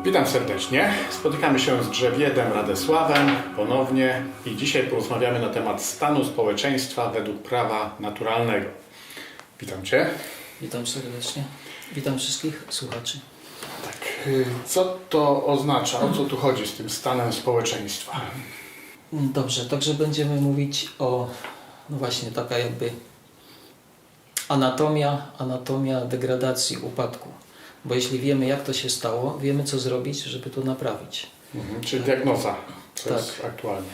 Witam serdecznie. Spotykamy się z Drzewiedem Radosławem ponownie i dzisiaj porozmawiamy na temat stanu społeczeństwa według prawa naturalnego. Witam Cię. Witam serdecznie. Witam wszystkich słuchaczy. Tak. Co to oznacza? O co tu chodzi z tym stanem społeczeństwa? Dobrze, także będziemy mówić o, no właśnie, taka jakby anatomia degradacji, upadku. Bo jeśli wiemy, jak to się stało, wiemy, co zrobić, żeby to naprawić. Czyli diagnoza, co Tak. jest aktualnie.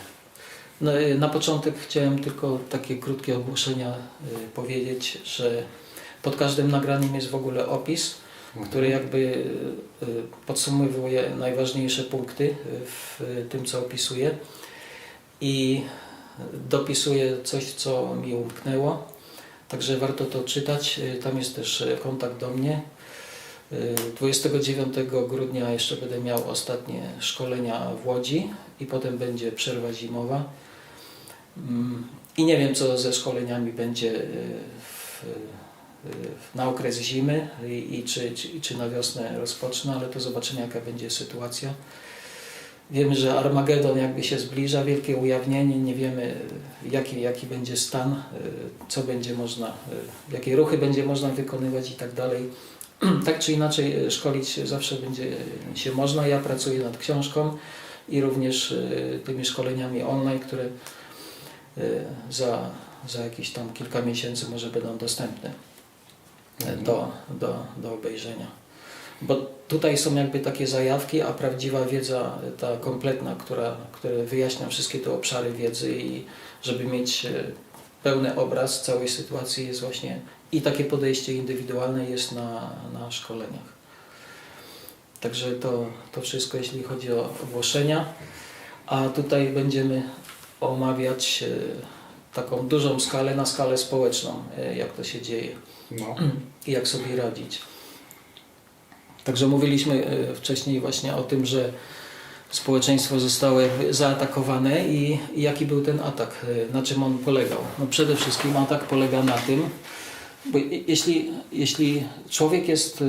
No, na początek chciałem tylko takie krótkie ogłoszenia powiedzieć, że pod każdym nagraniem jest w ogóle opis, który jakby podsumowuje najważniejsze punkty w tym, co opisuję i dopisuje coś, co mi umknęło. Także warto to czytać. Tam jest też kontakt do mnie. 29 grudnia jeszcze będę miał ostatnie szkolenia w Łodzi i potem będzie przerwa zimowa. I nie wiem, co ze szkoleniami będzie na okres zimy i czy na wiosnę rozpocznę, ale to zobaczymy, jaka będzie sytuacja. Wiemy, że Armagedon jakby się zbliża, wielkie ujawnienie, nie wiemy jaki będzie stan, co będzie można, jakie ruchy będzie można wykonywać i tak dalej. Tak czy inaczej szkolić zawsze będzie się można. Ja pracuję nad książką i również tymi szkoleniami online, które za jakieś tam kilka miesięcy może będą dostępne do obejrzenia. Bo tutaj są jakby takie zajawki, a prawdziwa wiedza, ta kompletna, która wyjaśnia wszystkie te obszary wiedzy i żeby mieć pełny obraz całej sytuacji jest właśnie i takie podejście indywidualne jest na szkoleniach. Także to wszystko, jeśli chodzi o ogłoszenia. A tutaj będziemy omawiać taką dużą skalę, na skalę społeczną, jak to się dzieje i jak sobie radzić. Także mówiliśmy wcześniej właśnie o tym, że społeczeństwo zostało jakby zaatakowane i jaki był ten atak, na czym on polegał. No przede wszystkim atak polega na tym, bo jeśli człowiek jest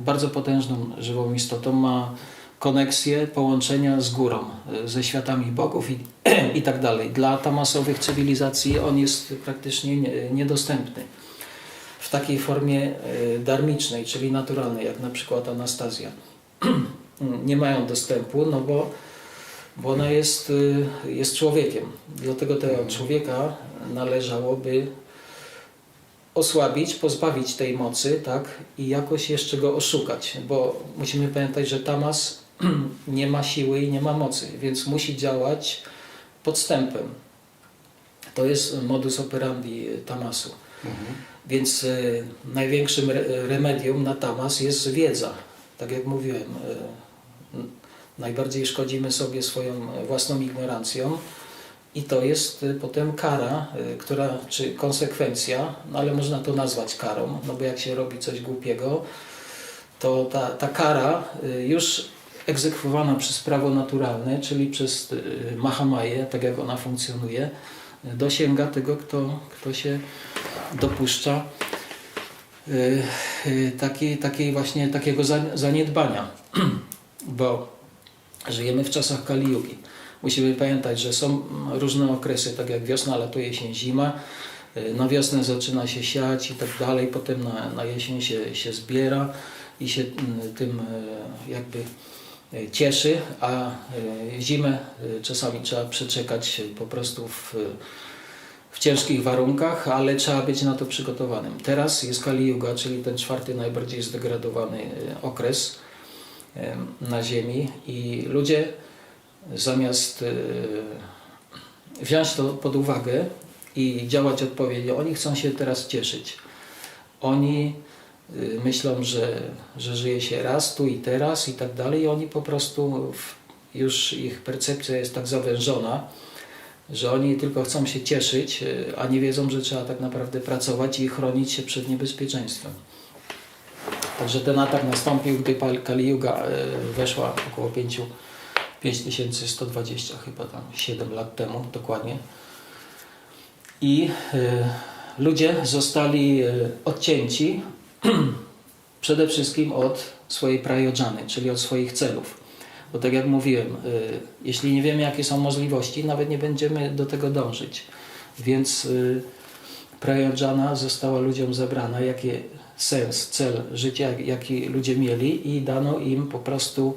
bardzo potężną żywą istotą, ma koneksje, połączenia z górą, ze światami bogów i tak dalej. Dla tamasowych cywilizacji on jest praktycznie niedostępny. W takiej formie darmicznej, czyli naturalnej, jak na przykład Anastazja. Nie mają dostępu, no bo ona jest człowiekiem. Dlatego tego człowieka należałoby osłabić, pozbawić tej mocy, tak? I jakoś jeszcze go oszukać, bo musimy pamiętać, że Tamas nie ma siły i nie ma mocy, więc musi działać podstępem. To jest modus operandi Tamasu. Więc największym remedium na Tamas jest wiedza. Tak jak mówiłem, najbardziej szkodzimy sobie swoją własną ignorancją i to jest potem kara, czy konsekwencja, no ale można to nazwać karą, no bo jak się robi coś głupiego, to ta kara już egzekwowana przez prawo naturalne, czyli przez Mahamaję, tak jak ona funkcjonuje, dosięga tego, kto się dopuszcza takiego zaniedbania, bo żyjemy w czasach Kali Yugi. Musimy pamiętać, że są różne okresy, tak jak wiosna, lato, jesień, zima. Na wiosnę zaczyna się siać i tak dalej, potem na jesień się zbiera i się tym jakby cieszy, a zimę czasami trzeba przeczekać po prostu w ciężkich warunkach, ale trzeba być na to przygotowanym. Teraz jest Kali Yuga, czyli ten czwarty najbardziej zdegradowany okres na Ziemi i ludzie zamiast wziąć to pod uwagę i działać odpowiednio, oni chcą się teraz cieszyć. Oni myślą, że żyje się raz, tu i teraz i tak dalej i oni po prostu, już ich percepcja jest tak zawężona, że oni tylko chcą się cieszyć, a nie wiedzą, że trzeba tak naprawdę pracować i chronić się przed niebezpieczeństwem. Także ten atak nastąpił, gdy Kali Yuga weszła około 5120 chyba tam 7 lat temu dokładnie. I ludzie zostali odcięci przede wszystkim od swojej prajodżany, czyli od swoich celów. Bo tak jak mówiłem, jeśli nie wiemy, jakie są możliwości, nawet nie będziemy do tego dążyć. Więc Prajeżdżana została ludziom zabrana, jaki sens, cel życia, jaki ludzie mieli i dano im po prostu,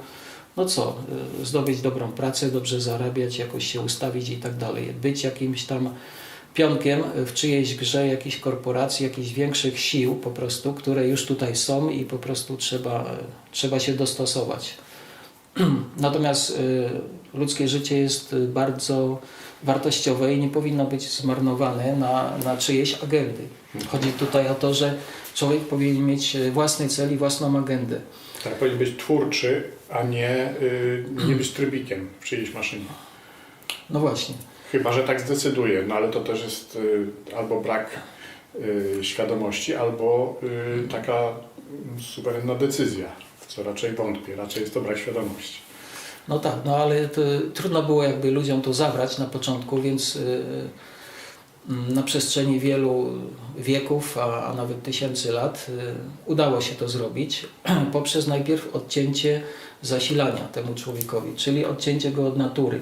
no co, zdobyć dobrą pracę, dobrze zarabiać, jakoś się ustawić i tak dalej. Być jakimś tam pionkiem w czyjejś grze, jakiejś korporacji, jakichś większych sił po prostu, które już tutaj są i po prostu trzeba się dostosować. Natomiast ludzkie życie jest bardzo wartościowe i nie powinno być zmarnowane na czyjeś agendy. Chodzi tutaj o to, że człowiek powinien mieć własny cel i własną agendę. Tak, powinien być twórczy, a nie być trybikiem w czyjejś maszynie. No właśnie. Chyba że tak zdecyduje, no ale to też jest albo brak świadomości, albo taka suwerenna decyzja, w co raczej wątpię, raczej jest to brak świadomości. No tak, no ale to, trudno było jakby ludziom to zabrać na początku, więc na przestrzeni wielu wieków, a nawet tysięcy lat udało się to zrobić poprzez najpierw odcięcie zasilania temu człowiekowi, czyli odcięcie go od natury.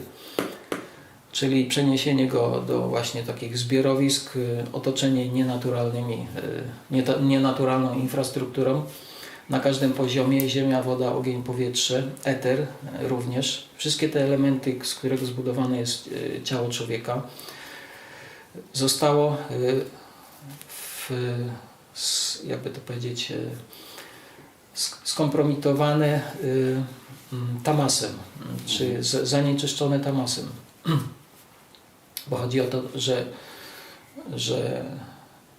Czyli przeniesienie go do właśnie takich zbiorowisk, otoczenie nienaturalną infrastrukturą na każdym poziomie, ziemia, woda, ogień, powietrze, eter również. Wszystkie te elementy, z których zbudowane jest ciało człowieka, zostało jakby to powiedzieć, skompromitowane tamasem, czy zanieczyszczone tamasem. Bo chodzi o to,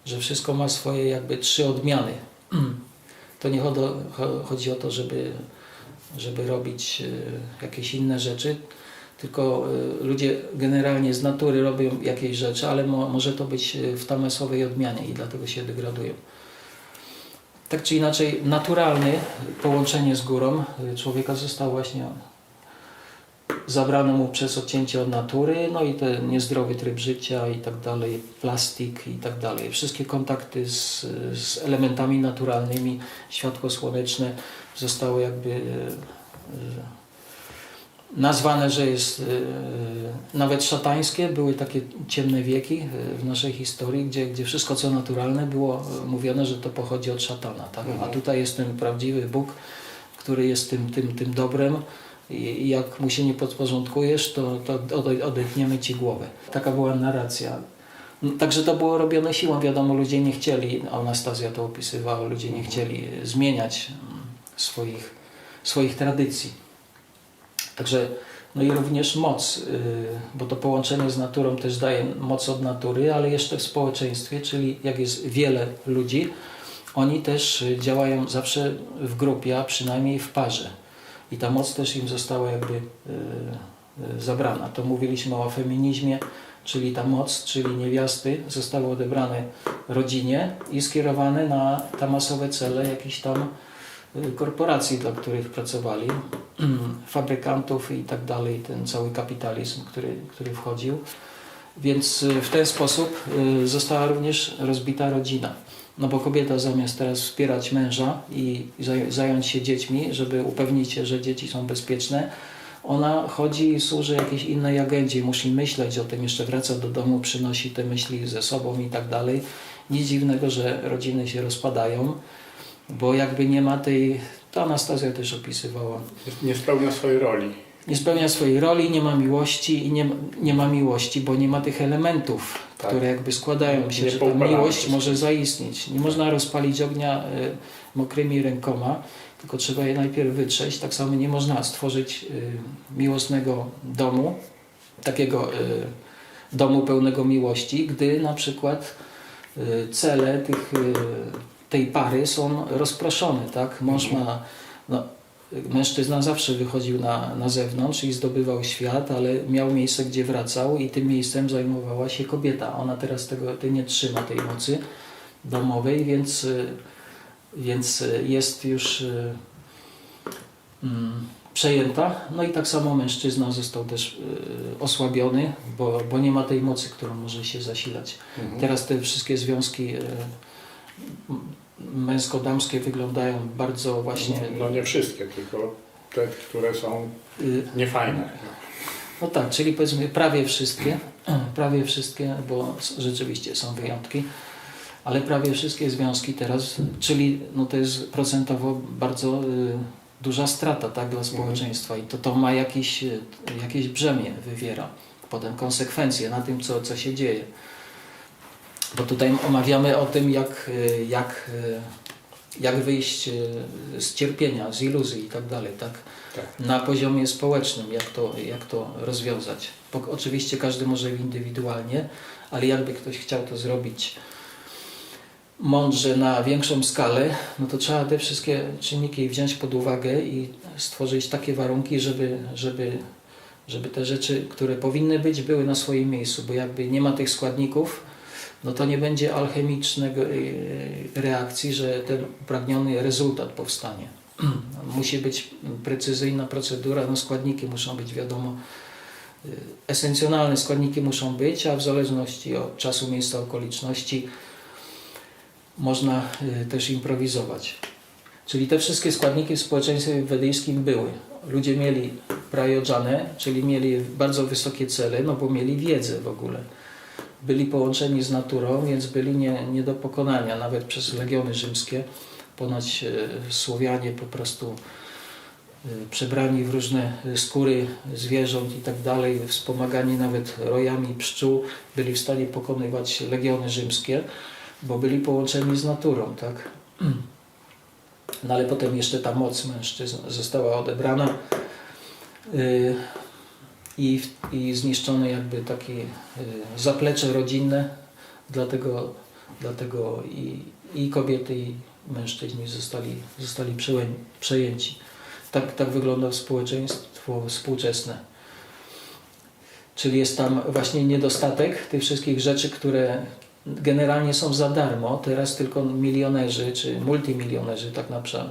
że wszystko ma swoje jakby 3 odmiany. To nie chodzi o to, żeby robić jakieś inne rzeczy, tylko ludzie generalnie z natury robią jakieś rzeczy, ale może to być w tamasowej odmianie i dlatego się degradują. Tak czy inaczej, naturalne połączenie z górą człowieka zostało właśnie zabrano mu przez odcięcie od natury, no i ten niezdrowy tryb życia i tak dalej, plastik i tak dalej. Wszystkie kontakty z elementami naturalnymi, światło słoneczne zostały jakby nazwane, że jest nawet szatańskie. Były takie ciemne wieki w naszej historii, gdzie wszystko co naturalne było mówione, że to pochodzi od szatana. Tak? A tutaj jest ten prawdziwy Bóg, który jest tym dobrem. I jak mu się nie podporządkujesz, to odetniemy ci głowę. Taka była narracja. Także to było robione siłą. Wiadomo, ludzie nie chcieli, Anastazja to opisywała, ludzie nie chcieli zmieniać swoich tradycji. Także, no i również moc, bo to połączenie z naturą też daje moc od natury, ale jeszcze w społeczeństwie, czyli jak jest wiele ludzi, oni też działają zawsze w grupie, a przynajmniej w parze. I ta moc też im została jakby zabrana. To mówiliśmy o feminizmie, czyli ta moc, czyli niewiasty zostały odebrane rodzinie i skierowane na tamasowe cele jakichś tam korporacji, dla których pracowali, fabrykantów i tak dalej, ten cały kapitalizm, który wchodził. Więc w ten sposób została również rozbita rodzina. No bo kobieta zamiast teraz wspierać męża i zająć się dziećmi, żeby upewnić się, że dzieci są bezpieczne, ona chodzi i służy jakiejś innej agendzie, musi myśleć o tym, jeszcze wraca do domu, przynosi te myśli ze sobą i tak dalej. Nic dziwnego, że rodziny się rozpadają, bo jakby nie ma to Anastazja też opisywała. Nie spełnia swojej roli. Nie spełnia swojej roli, nie ma miłości i nie ma miłości, bo nie ma tych elementów, tak, które jakby składają się, że ta miłość może zaistnieć. Nie można rozpalić ognia mokrymi rękoma, tylko trzeba je najpierw wytrzeć. Tak samo nie można stworzyć miłosnego domu, takiego domu pełnego miłości, gdy na przykład cele tej pary są rozproszone. Tak? Mąż ma... Mężczyzna zawsze wychodził na zewnątrz i zdobywał świat, ale miał miejsce, gdzie wracał i tym miejscem zajmowała się kobieta. Ona teraz nie trzyma tej mocy domowej, więc jest już przejęta. No i tak samo mężczyzna został też osłabiony, bo nie ma tej mocy, którą może się zasilać. Teraz te wszystkie związki męsko-damskie wyglądają bardzo właśnie... No nie wszystkie, tylko te, które są Y, niefajne. No tak, czyli powiedzmy prawie wszystkie, bo rzeczywiście są wyjątki, ale prawie wszystkie związki teraz, czyli no to jest procentowo bardzo duża strata, tak, dla społeczeństwa i to ma jakieś brzemię wywiera, potem konsekwencje na tym, co się dzieje. Bo tutaj omawiamy o tym, jak wyjść z cierpienia, z iluzji i tak dalej, tak? Tak. Na poziomie społecznym, jak to rozwiązać. Bo oczywiście każdy może indywidualnie, ale jakby ktoś chciał to zrobić mądrze na większą skalę, no to trzeba te wszystkie czynniki wziąć pod uwagę i stworzyć takie warunki, żeby te rzeczy, które powinny być, były na swoim miejscu, bo jakby nie ma tych składników, no to nie będzie alchemicznej reakcji, że ten upragniony rezultat powstanie. Musi być precyzyjna procedura, no składniki muszą być, wiadomo, esencjonalne składniki muszą być, a w zależności od czasu, miejsca, okoliczności można też improwizować. Czyli te wszystkie składniki w społeczeństwie wedyjskim były. Ludzie mieli prajodżanę, czyli mieli bardzo wysokie cele, no bo mieli wiedzę w ogóle. Byli połączeni z naturą, więc byli nie do pokonania, nawet przez legiony rzymskie. Ponoć Słowianie po prostu przebrani w różne skóry zwierząt i tak dalej, wspomagani nawet rojami pszczół, byli w stanie pokonywać legiony rzymskie, bo byli połączeni z naturą, tak? No ale potem jeszcze ta moc mężczyzn została odebrana i zniszczone jakby takie zaplecze rodzinne, dlatego i kobiety, i mężczyźni zostali przejęci. Tak wygląda społeczeństwo współczesne. Czyli jest tam właśnie niedostatek tych wszystkich rzeczy, które generalnie są za darmo. Teraz tylko milionerzy czy multimilionerzy tak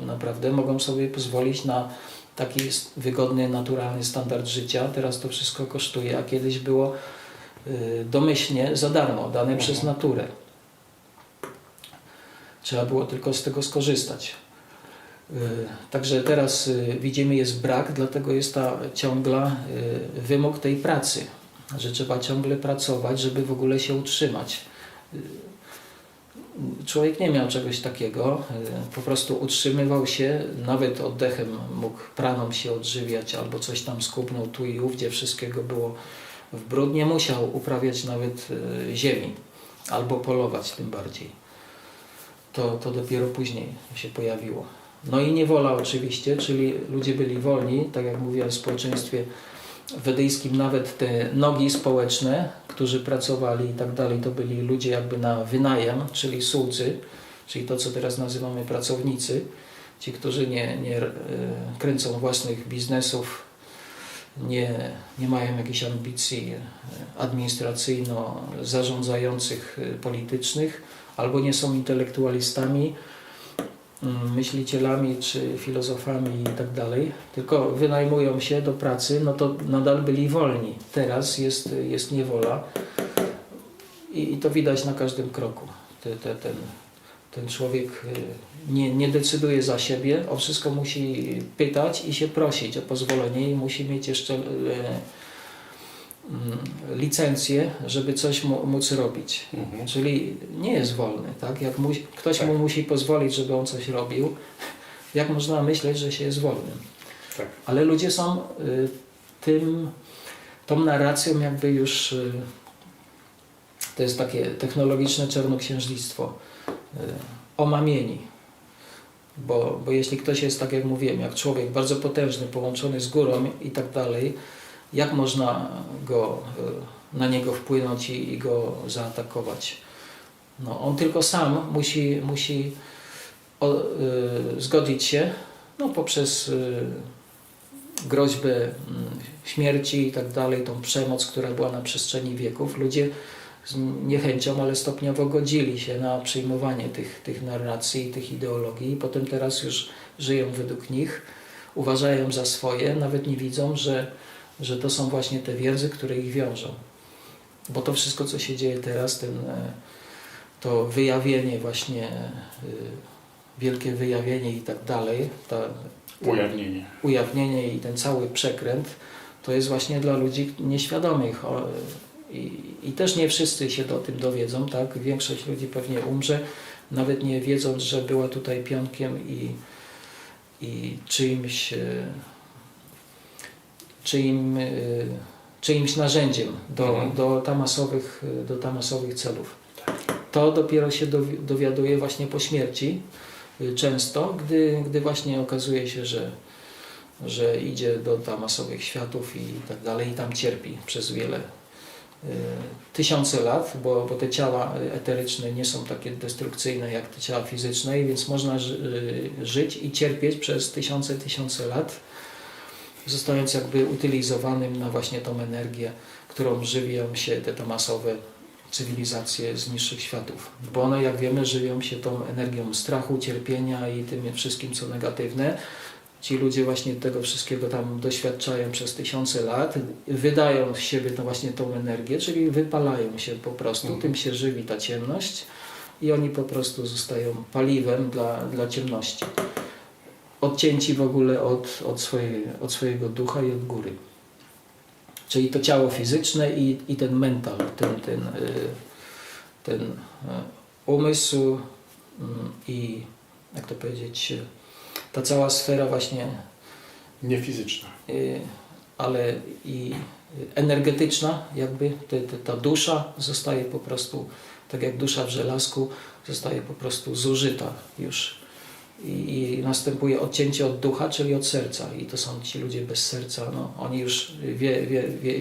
naprawdę mogą sobie pozwolić na taki wygodny, naturalny standard życia. Teraz to wszystko kosztuje, a kiedyś było domyślnie za darmo, dane przez naturę. Trzeba było tylko z tego skorzystać. Także teraz widzimy, jest brak, dlatego jest ta ciągła wymóg tej pracy, że trzeba ciągle pracować, żeby w ogóle się utrzymać. Człowiek nie miał czegoś takiego, po prostu utrzymywał się, nawet oddechem mógł praną się odżywiać albo coś tam skubnął tu i ówdzie, wszystkiego było w bród, nie musiał uprawiać nawet ziemi albo polować tym bardziej. To dopiero później się pojawiło. No i niewola oczywiście, czyli ludzie byli wolni, tak jak mówiłem, w społeczeństwie wedyjskim nawet te nogi społeczne, którzy pracowali i tak dalej, to byli ludzie jakby na wynajem, czyli słudzy, czyli to, co teraz nazywamy pracownicy, ci, którzy nie kręcą własnych biznesów, nie mają jakichś ambicji administracyjno-zarządzających, politycznych, albo nie są intelektualistami, myślicielami czy filozofami i tak dalej, tylko wynajmują się do pracy, no to nadal byli wolni. Teraz jest niewola i to widać na każdym kroku. Ten człowiek nie decyduje za siebie, o wszystko musi pytać i się prosić o pozwolenie i musi mieć jeszcze licencję, żeby coś móc robić. Czyli nie jest wolny, tak? Jak ktoś mu musi pozwolić, żeby on coś robił, jak można myśleć, że się jest wolnym? Tak. Ale ludzie są tą narracją jakby już, to jest takie technologiczne czarnoksiężnictwo, omamieni. Bo jeśli ktoś jest, tak jak mówiłem, jak człowiek bardzo potężny, połączony z górą i tak dalej, jak można na niego wpłynąć i go zaatakować? No, on tylko sam musi zgodzić się poprzez groźbę śmierci i tak dalej, tą przemoc, która była na przestrzeni wieków. Ludzie z niechęcią, ale stopniowo godzili się na przyjmowanie tych narracji i tych ideologii. Potem teraz już żyją według nich, uważają za swoje, nawet nie widzą, że to są właśnie te więzy, które ich wiążą. Bo to wszystko, co się dzieje teraz, to wyjawienie właśnie wielkie wyjawienie i tak dalej, Ujawnienie. ujawnienie i ten cały przekręt, to jest właśnie dla ludzi nieświadomych. I też nie wszyscy się o tym dowiedzą, tak? Większość ludzi pewnie umrze, nawet nie wiedząc, że była tutaj pionkiem i czyimś narzędziem do tamasowych celów. To dopiero się dowiaduje właśnie po śmierci, często, gdy właśnie okazuje się, że idzie do tamasowych światów i tak dalej i tam cierpi przez wiele tysiące lat, bo te ciała eteryczne nie są takie destrukcyjne jak te ciała fizyczne, więc można żyć i cierpieć przez tysiące lat, zostając jakby utylizowanym na właśnie tą energię, którą żywią się te tamasowe cywilizacje z niższych światów. Bo one, jak wiemy, żywią się tą energią strachu, cierpienia i tym wszystkim, co negatywne. Ci ludzie właśnie tego wszystkiego tam doświadczają przez tysiące lat, wydają z siebie właśnie tą energię, czyli wypalają się po prostu, tym się żywi ta ciemność i oni po prostu zostają paliwem dla ciemności. Odcięci w ogóle od swojego ducha i od góry. Czyli to ciało fizyczne i ten mental, ten umysł i, jak to powiedzieć, ta cała sfera właśnie Niefizyczna. ale i energetyczna, jakby ta dusza zostaje po prostu, tak jak dusza w żelazku, zostaje po prostu zużyta już. I następuje odcięcie od ducha, czyli od serca. I to są ci ludzie bez serca. No, oni już,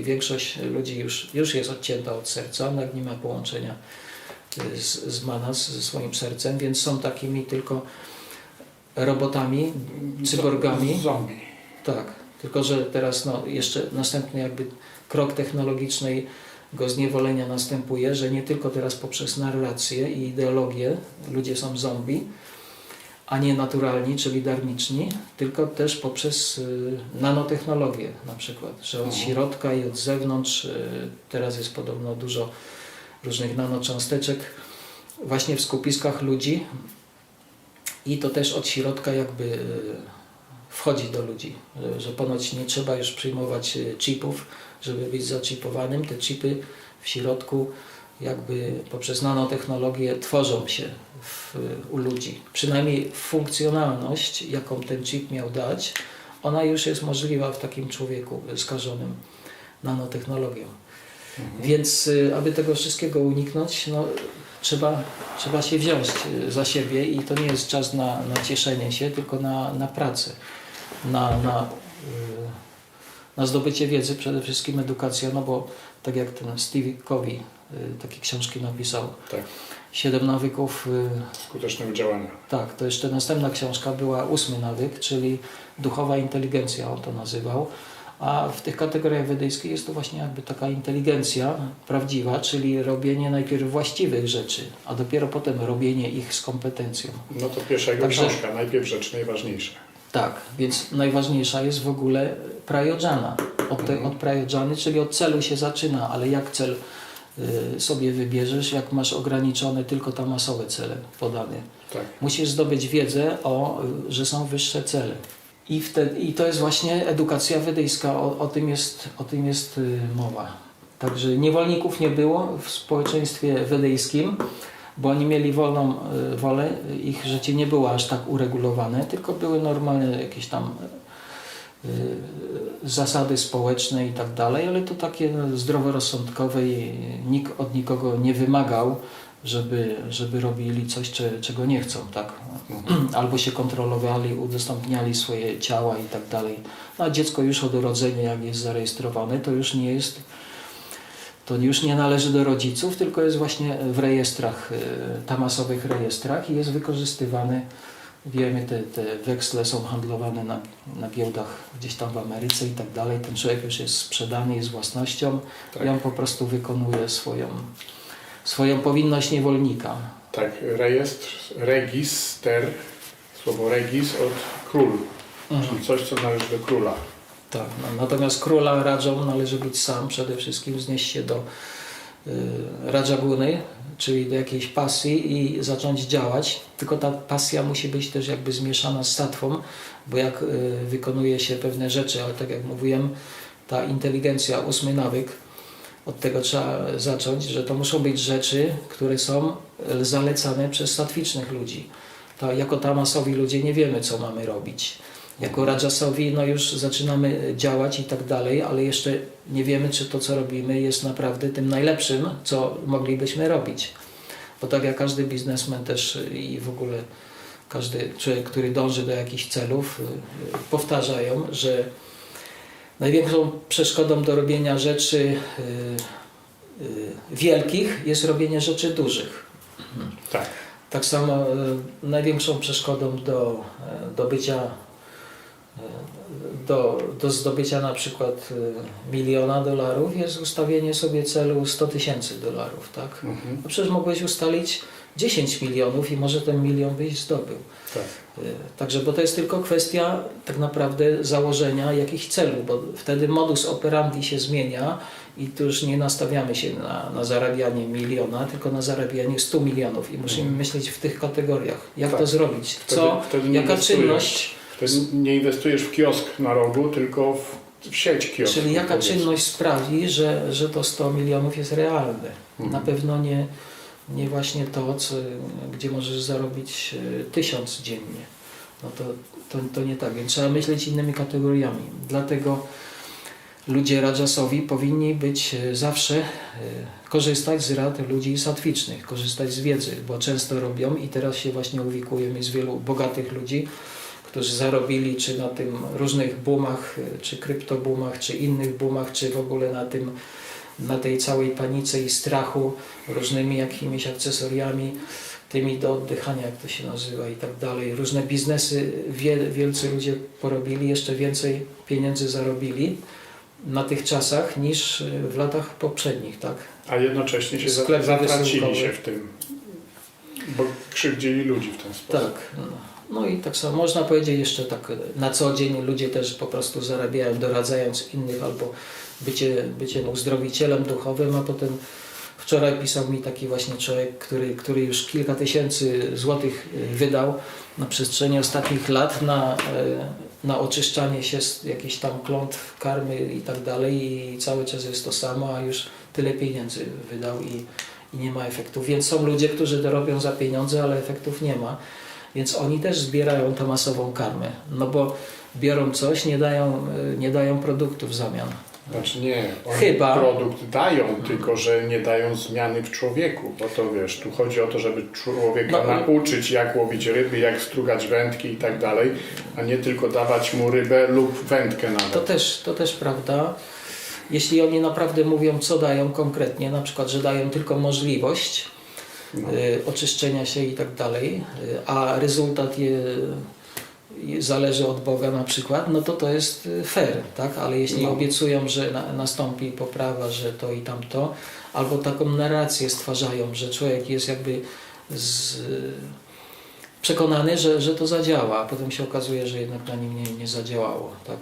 większość ludzi już jest odcięta od serca, jednak nie ma połączenia z manas, ze swoim sercem, więc są takimi tylko robotami, cyborgami. Zombie. Tak, tylko że teraz jeszcze następny jakby krok technologicznego zniewolenia następuje, że nie tylko teraz poprzez narrację i ideologię ludzie są zombie, a nie naturalni, czyli darmiczni, tylko też poprzez nanotechnologię na przykład, że od środka i od zewnątrz teraz jest podobno dużo różnych nanocząsteczek właśnie w skupiskach ludzi i to też od środka jakby wchodzi do ludzi, że ponoć nie trzeba już przyjmować chipów, żeby być zaczipowanym. Te chipy w środku jakby poprzez nanotechnologię tworzą się u ludzi. Przynajmniej funkcjonalność, jaką ten chip miał dać, ona już jest możliwa w takim człowieku skażonym nanotechnologią. Więc aby tego wszystkiego uniknąć, trzeba się wziąć za siebie i to nie jest czas na cieszenie się, tylko na pracę, na zdobycie wiedzy, przede wszystkim edukacja, no bo tak jak ten Steve Covey takie książki napisał, Tak. 7 nawyków Skutecznego działania. Tak, to jeszcze następna książka była 8 nawyk, czyli duchowa inteligencja, on to nazywał. A w tych kategoriach wedyjskich jest to właśnie jakby taka inteligencja prawdziwa, czyli robienie najpierw właściwych rzeczy, a dopiero potem robienie ich z kompetencją. No to pierwsza jego książka, najpierw rzecz najważniejsza. Tak, więc najważniejsza jest w ogóle prajodżana. Od prajodżany, czyli od celu się zaczyna, ale jak cel sobie wybierzesz, jak masz ograniczone tylko tamasowe cele podane. Tak. Musisz zdobyć wiedzę, że są wyższe cele. I to jest właśnie edukacja wedyjska, o tym jest mowa. Także niewolników nie było w społeczeństwie wedyjskim, bo oni mieli wolną wolę, ich życie nie było aż tak uregulowane, tylko były normalne jakieś tam zasady społeczne i tak dalej, ale to takie zdroworozsądkowe i nikt od nikogo nie wymagał, żeby robili coś, czego nie chcą, tak? Albo się kontrolowali, udostępniali swoje ciała i tak dalej. No, a dziecko już od urodzenia, jak jest zarejestrowane, to już nie należy do rodziców, tylko jest właśnie w rejestrach, tamasowych rejestrach i jest wykorzystywane. Wiemy, te weksle są handlowane na giełdach gdzieś tam w Ameryce i tak dalej. Ten człowiek już jest sprzedany, jest własnością i on po prostu wykonuje swoją powinność niewolnika. Tak, rejestr, register, słowo regis od król, czyli coś, co należy do króla. Tak, natomiast króla radzą należy być sam, przede wszystkim wznieść się do rajaguny, czyli do jakiejś pasji i zacząć działać. Tylko ta pasja musi być też jakby zmieszana z satwą, bo jak wykonuje się pewne rzeczy, ale tak jak mówiłem, ta inteligencja, 8. nawyk, od tego trzeba zacząć, że to muszą być rzeczy, które są zalecane przez satwicznych ludzi. Jako tamasowi ludzie nie wiemy, co mamy robić. Jako rajasowi no już zaczynamy działać i tak dalej, ale jeszcze nie wiemy, czy to, co robimy, jest naprawdę tym najlepszym, co moglibyśmy robić. Bo tak jak każdy biznesmen też i w ogóle każdy człowiek, który dąży do jakichś celów, powtarzają, że największą przeszkodą do robienia rzeczy wielkich jest robienie rzeczy dużych. Tak. Tak samo największą przeszkodą do zdobycia na przykład $1 000 000 jest ustawienie sobie celu $100 000, tak? No przecież mogłeś ustalić 10 milionów i może ten milion byś zdobył. Tak. Także, bo to jest tylko kwestia tak naprawdę założenia jakichś celów, bo wtedy modus operandi się zmienia i tu już nie nastawiamy się na zarabianie 1 miliona, tylko na zarabianie 100 milionów i musimy myśleć w tych kategoriach. Jak Tak. to zrobić? Wtedy Jaka czynność? Wtedy nie inwestujesz w kiosk na rogu, tylko w sieć kiosków. Czyli jaka czynność sprawi, że to 100 milionów jest realne? Na pewno nie właśnie to, gdzie możesz zarobić 1000 dziennie. No to nie tak, więc trzeba myśleć innymi kategoriami. Dlatego ludzie rajasowi powinni być zawsze, korzystać z rad ludzi satwicznych, korzystać z wiedzy, bo często robią i teraz się właśnie uwikujemy z wielu bogatych ludzi, którzy zarobili czy na tym różnych boomach, czy kryptoboomach, czy innych boomach, czy w ogóle na tej całej panice i strachu, różnymi jakimiś akcesoriami, tymi do oddychania, jak to się nazywa i tak dalej. Różne biznesy wielcy ludzie porobili, jeszcze więcej pieniędzy zarobili na tych czasach niż w latach poprzednich, tak? A jednocześnie się Sklepy zatracili wysyłkowe. się w tym, bo krzywdzili ludzi w ten sposób. Tak. No i tak samo można powiedzieć jeszcze tak na co dzień ludzie też po prostu zarabiają doradzając innych albo byciem uzdrowicielem duchowym, a potem wczoraj pisał mi taki właśnie człowiek, który już kilka tysięcy złotych wydał na przestrzeni ostatnich lat na oczyszczanie się z jakichś tam klątw, karmy i tak dalej i cały czas jest to samo, a już tyle pieniędzy wydał i nie ma efektów. Więc są ludzie, którzy to robią za pieniądze, ale efektów nie ma. Więc oni też zbierają tę masową karmę, no bo biorą coś, nie dają produktu w zamian. Znaczy nie, oni Chyba. produkt dają, tylko że nie dają zmiany w człowieku, bo to wiesz, tu chodzi o to, żeby człowieka nauczyć jak łowić ryby, jak strugać wędki i tak dalej, a nie tylko dawać mu rybę lub wędkę nawet. To też prawda. Jeśli oni naprawdę mówią, co dają konkretnie, na przykład, że dają tylko możliwość oczyszczenia się i tak dalej, a rezultat zależy od Boga na przykład, no to jest fair, tak? Ale jeśli obiecują, że nastąpi poprawa, że to i tamto, albo taką narrację stwarzają, że człowiek jest jakby przekonany, że to zadziała, a potem się okazuje, że jednak na nim nie zadziałało, tak?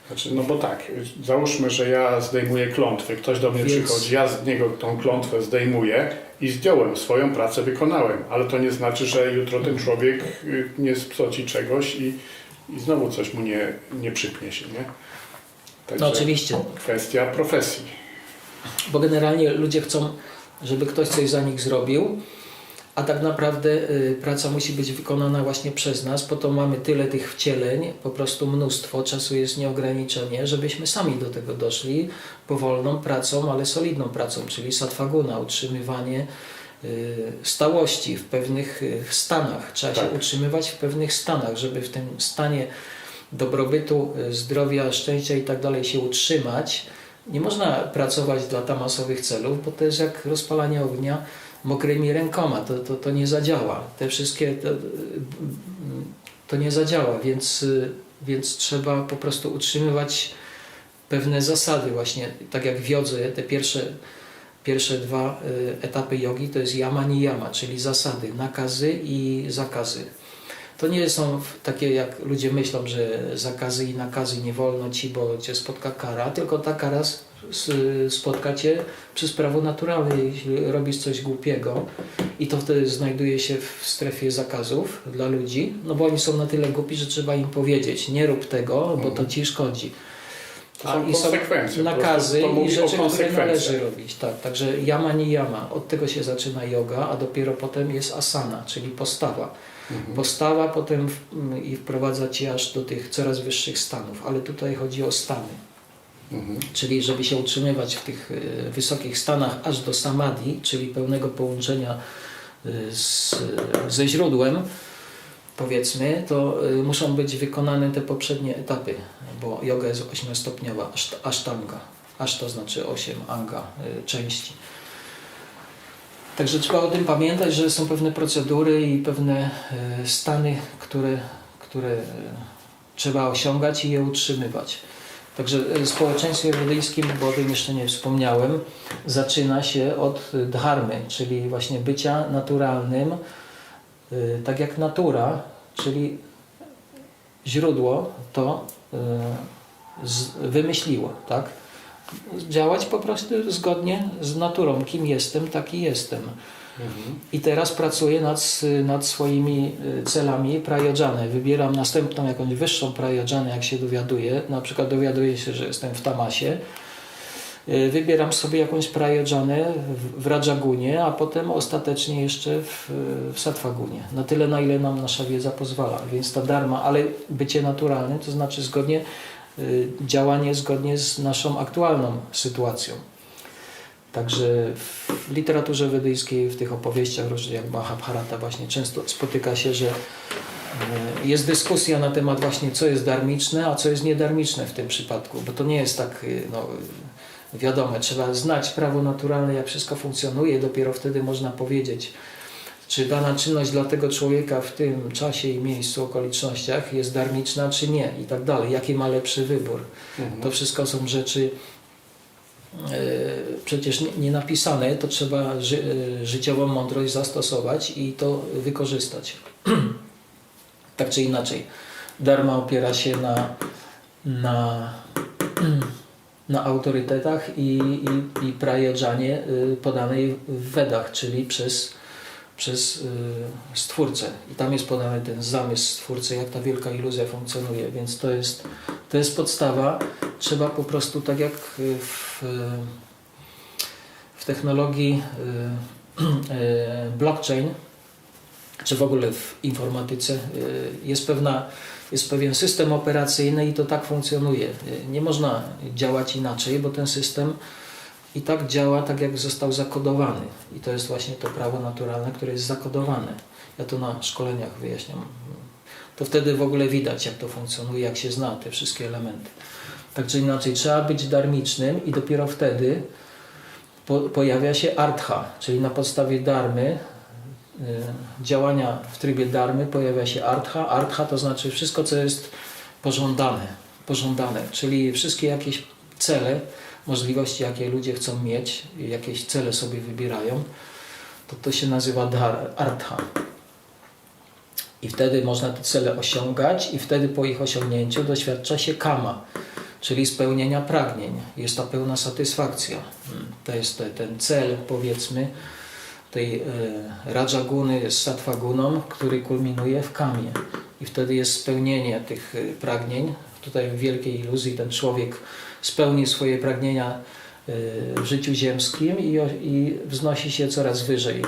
Znaczy, no bo tak, załóżmy, że ja zdejmuję klątwy, ktoś do mnie przychodzi, ja z niego tą klątwę zdejmuję i zdjąłem, swoją pracę wykonałem, ale to nie znaczy, że jutro ten człowiek nie spsoci czegoś i znowu coś mu nie przypnie się, nie? Także No oczywiście. kwestia profesji. Bo generalnie ludzie chcą, żeby ktoś coś za nich zrobił, a tak naprawdę praca musi być wykonana właśnie przez nas, po to mamy tyle tych wcieleń, po prostu mnóstwo, czasu jest nieograniczenie, żebyśmy sami do tego doszli powolną pracą, ale solidną pracą, czyli sattva-guna, utrzymywanie stałości w pewnych stanach. Trzeba się utrzymywać w pewnych stanach, żeby w tym stanie dobrobytu, zdrowia, szczęścia i tak dalej się utrzymać. Nie można pracować dla tamasowych celów, bo to jest jak rozpalanie ognia mokrymi rękoma, to nie zadziała. Te wszystkie to nie zadziała, więc trzeba po prostu utrzymywać pewne zasady właśnie, tak jak w jodze, te pierwsze dwa etapy jogi to jest yama, niyama, czyli zasady, nakazy i zakazy. To nie są takie, jak ludzie myślą, że zakazy i nakazy nie wolno ci, bo cię spotka kara, tylko ta kara spotka cię przez prawo naturalne, jeśli robisz coś głupiego i to wtedy znajduje się w strefie zakazów dla ludzi, no bo oni są na tyle głupi, że trzeba im powiedzieć, nie rób tego, bo to ci szkodzi. To są I są konsekwencje. nakazy To i mówi o rzeczy, które konsekwencjach. należy robić. Tak, także yama niyama, od tego się zaczyna yoga, a dopiero potem jest asana, czyli postawa. Postawa potem i wprowadza cię aż do tych coraz wyższych stanów, ale tutaj chodzi o stany. Czyli żeby się utrzymywać w tych wysokich stanach aż do samadhi, czyli pełnego połączenia ze źródłem, powiedzmy, to muszą być wykonane te poprzednie etapy, bo yoga jest 8-stopniowa, ashtanga. Ash to znaczy 8, anga, części. Także trzeba o tym pamiętać, że są pewne procedury i pewne stany, które trzeba osiągać i je utrzymywać. Także w społeczeństwie wedyjskim, bo o tym jeszcze nie wspomniałem, zaczyna się od dharmy, czyli właśnie bycia naturalnym, tak jak natura, czyli źródło to wymyśliło, tak? Działać po prostu zgodnie z naturą. Kim jestem, taki jestem. I teraz pracuję nad swoimi celami prayodżane. Wybieram następną jakąś wyższą prayodżanę, jak się dowiaduję. Na przykład dowiaduję się, że jestem w tamasie. Wybieram sobie jakąś prayodżanę w Rajagunie, a potem ostatecznie jeszcze w Sattvagunie. Na tyle, na ile nam nasza wiedza pozwala. Więc ta dharma, ale bycie naturalnym, to znaczy działanie zgodnie z naszą aktualną sytuacją. Także w literaturze wedyjskiej, w tych opowieściach różnych jak Mahabharata właśnie często spotyka się, że jest dyskusja na temat właśnie co jest dharmiczne, a co jest niedarmiczne w tym przypadku, bo to nie jest tak wiadome. Trzeba znać prawo naturalne, jak wszystko funkcjonuje, dopiero wtedy można powiedzieć, czy dana czynność dla tego człowieka w tym czasie i miejscu, okolicznościach jest dharmiczna, czy nie i tak dalej. Jaki ma lepszy wybór. To wszystko są rzeczy przecież nie napisane, to trzeba życiową mądrość zastosować i to wykorzystać. Tak czy inaczej. Dharma opiera się na autorytetach i prayodżanie podanej w Wedach, czyli przez Stwórcę. I tam jest podany ten zamysł Stwórcy, jak ta wielka iluzja funkcjonuje. Więc to jest podstawa. Trzeba po prostu, tak jak w technologii blockchain, czy w ogóle w informatyce, jest pewien system operacyjny i to tak funkcjonuje. Nie można działać inaczej, bo ten system i tak działa tak, jak został zakodowany. I to jest właśnie to prawo naturalne, które jest zakodowane. Ja to na szkoleniach wyjaśniam. To wtedy w ogóle widać, jak to funkcjonuje, jak się zna te wszystkie elementy. Tak czy inaczej, trzeba być dharmicznym i dopiero wtedy pojawia się artha, czyli na podstawie dharmy, działania w trybie dharmy pojawia się artha. Artha to znaczy wszystko, co jest pożądane, czyli wszystkie jakieś cele, możliwości, jakie ludzie chcą mieć, jakieś cele sobie wybierają, to się nazywa artha. I wtedy można te cele osiągać i wtedy po ich osiągnięciu doświadcza się kama, czyli spełnienia pragnień. Jest ta pełna satysfakcja. To jest ten cel, powiedzmy, tej Rajaguny z Sattvaguną, który kulminuje w kamie. I wtedy jest spełnienie tych pragnień. Tutaj w wielkiej iluzji ten człowiek spełni swoje pragnienia w życiu ziemskim i wznosi się coraz wyżej.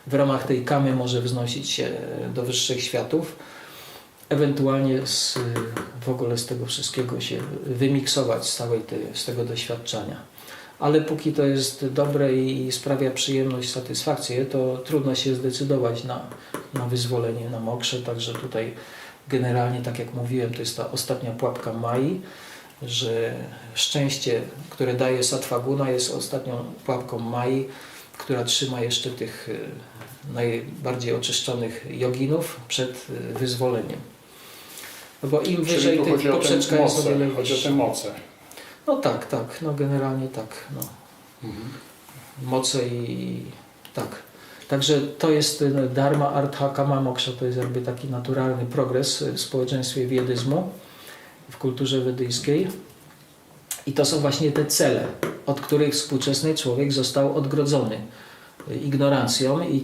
W ramach tej kamy może wznosić się do wyższych światów, ewentualnie w ogóle z tego wszystkiego się wymiksować z tego doświadczenia. Ale póki to jest dobre i sprawia przyjemność, satysfakcję, to trudno się zdecydować na wyzwolenie, na mokrze. Także tutaj generalnie, tak jak mówiłem, to jest ta ostatnia pułapka Mai, że szczęście, które daje Sattwaguna, jest ostatnią pułapką Mai, która trzyma jeszcze tych najbardziej oczyszczonych joginów przed wyzwoleniem. No bo im wyżej, tym poprzeczka jest o wiele Chodzi o te moce. No tak, no generalnie tak. No. Moce i tak. Także to jest dharma, artha, kama, moksha, to jest jakby taki naturalny progres w społeczeństwie wiedyzmu, w kulturze wedyjskiej. I to są właśnie te cele, od których współczesny człowiek został odgrodzony ignorancją i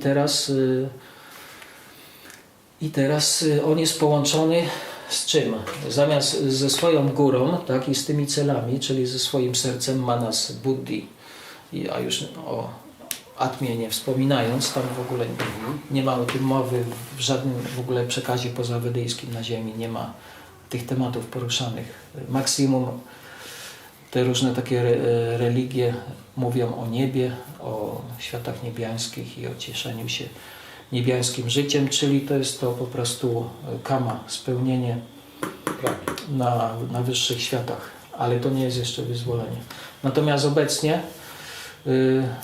teraz on jest połączony z czym? Zamiast ze swoją górą, tak, i z tymi celami, czyli ze swoim sercem manas, buddhi, a już o atmie nie wspominając, tam w ogóle nie ma o tym mowy w żadnym w ogóle przekazie pozawedyjskim na ziemi, nie ma tych tematów poruszanych. Maksimum te różne takie religie mówią o niebie, o światach niebiańskich i o cieszeniu się niebiańskim życiem, czyli to jest to po prostu kama, spełnienie na wyższych światach, ale to nie jest jeszcze wyzwolenie. Natomiast obecnie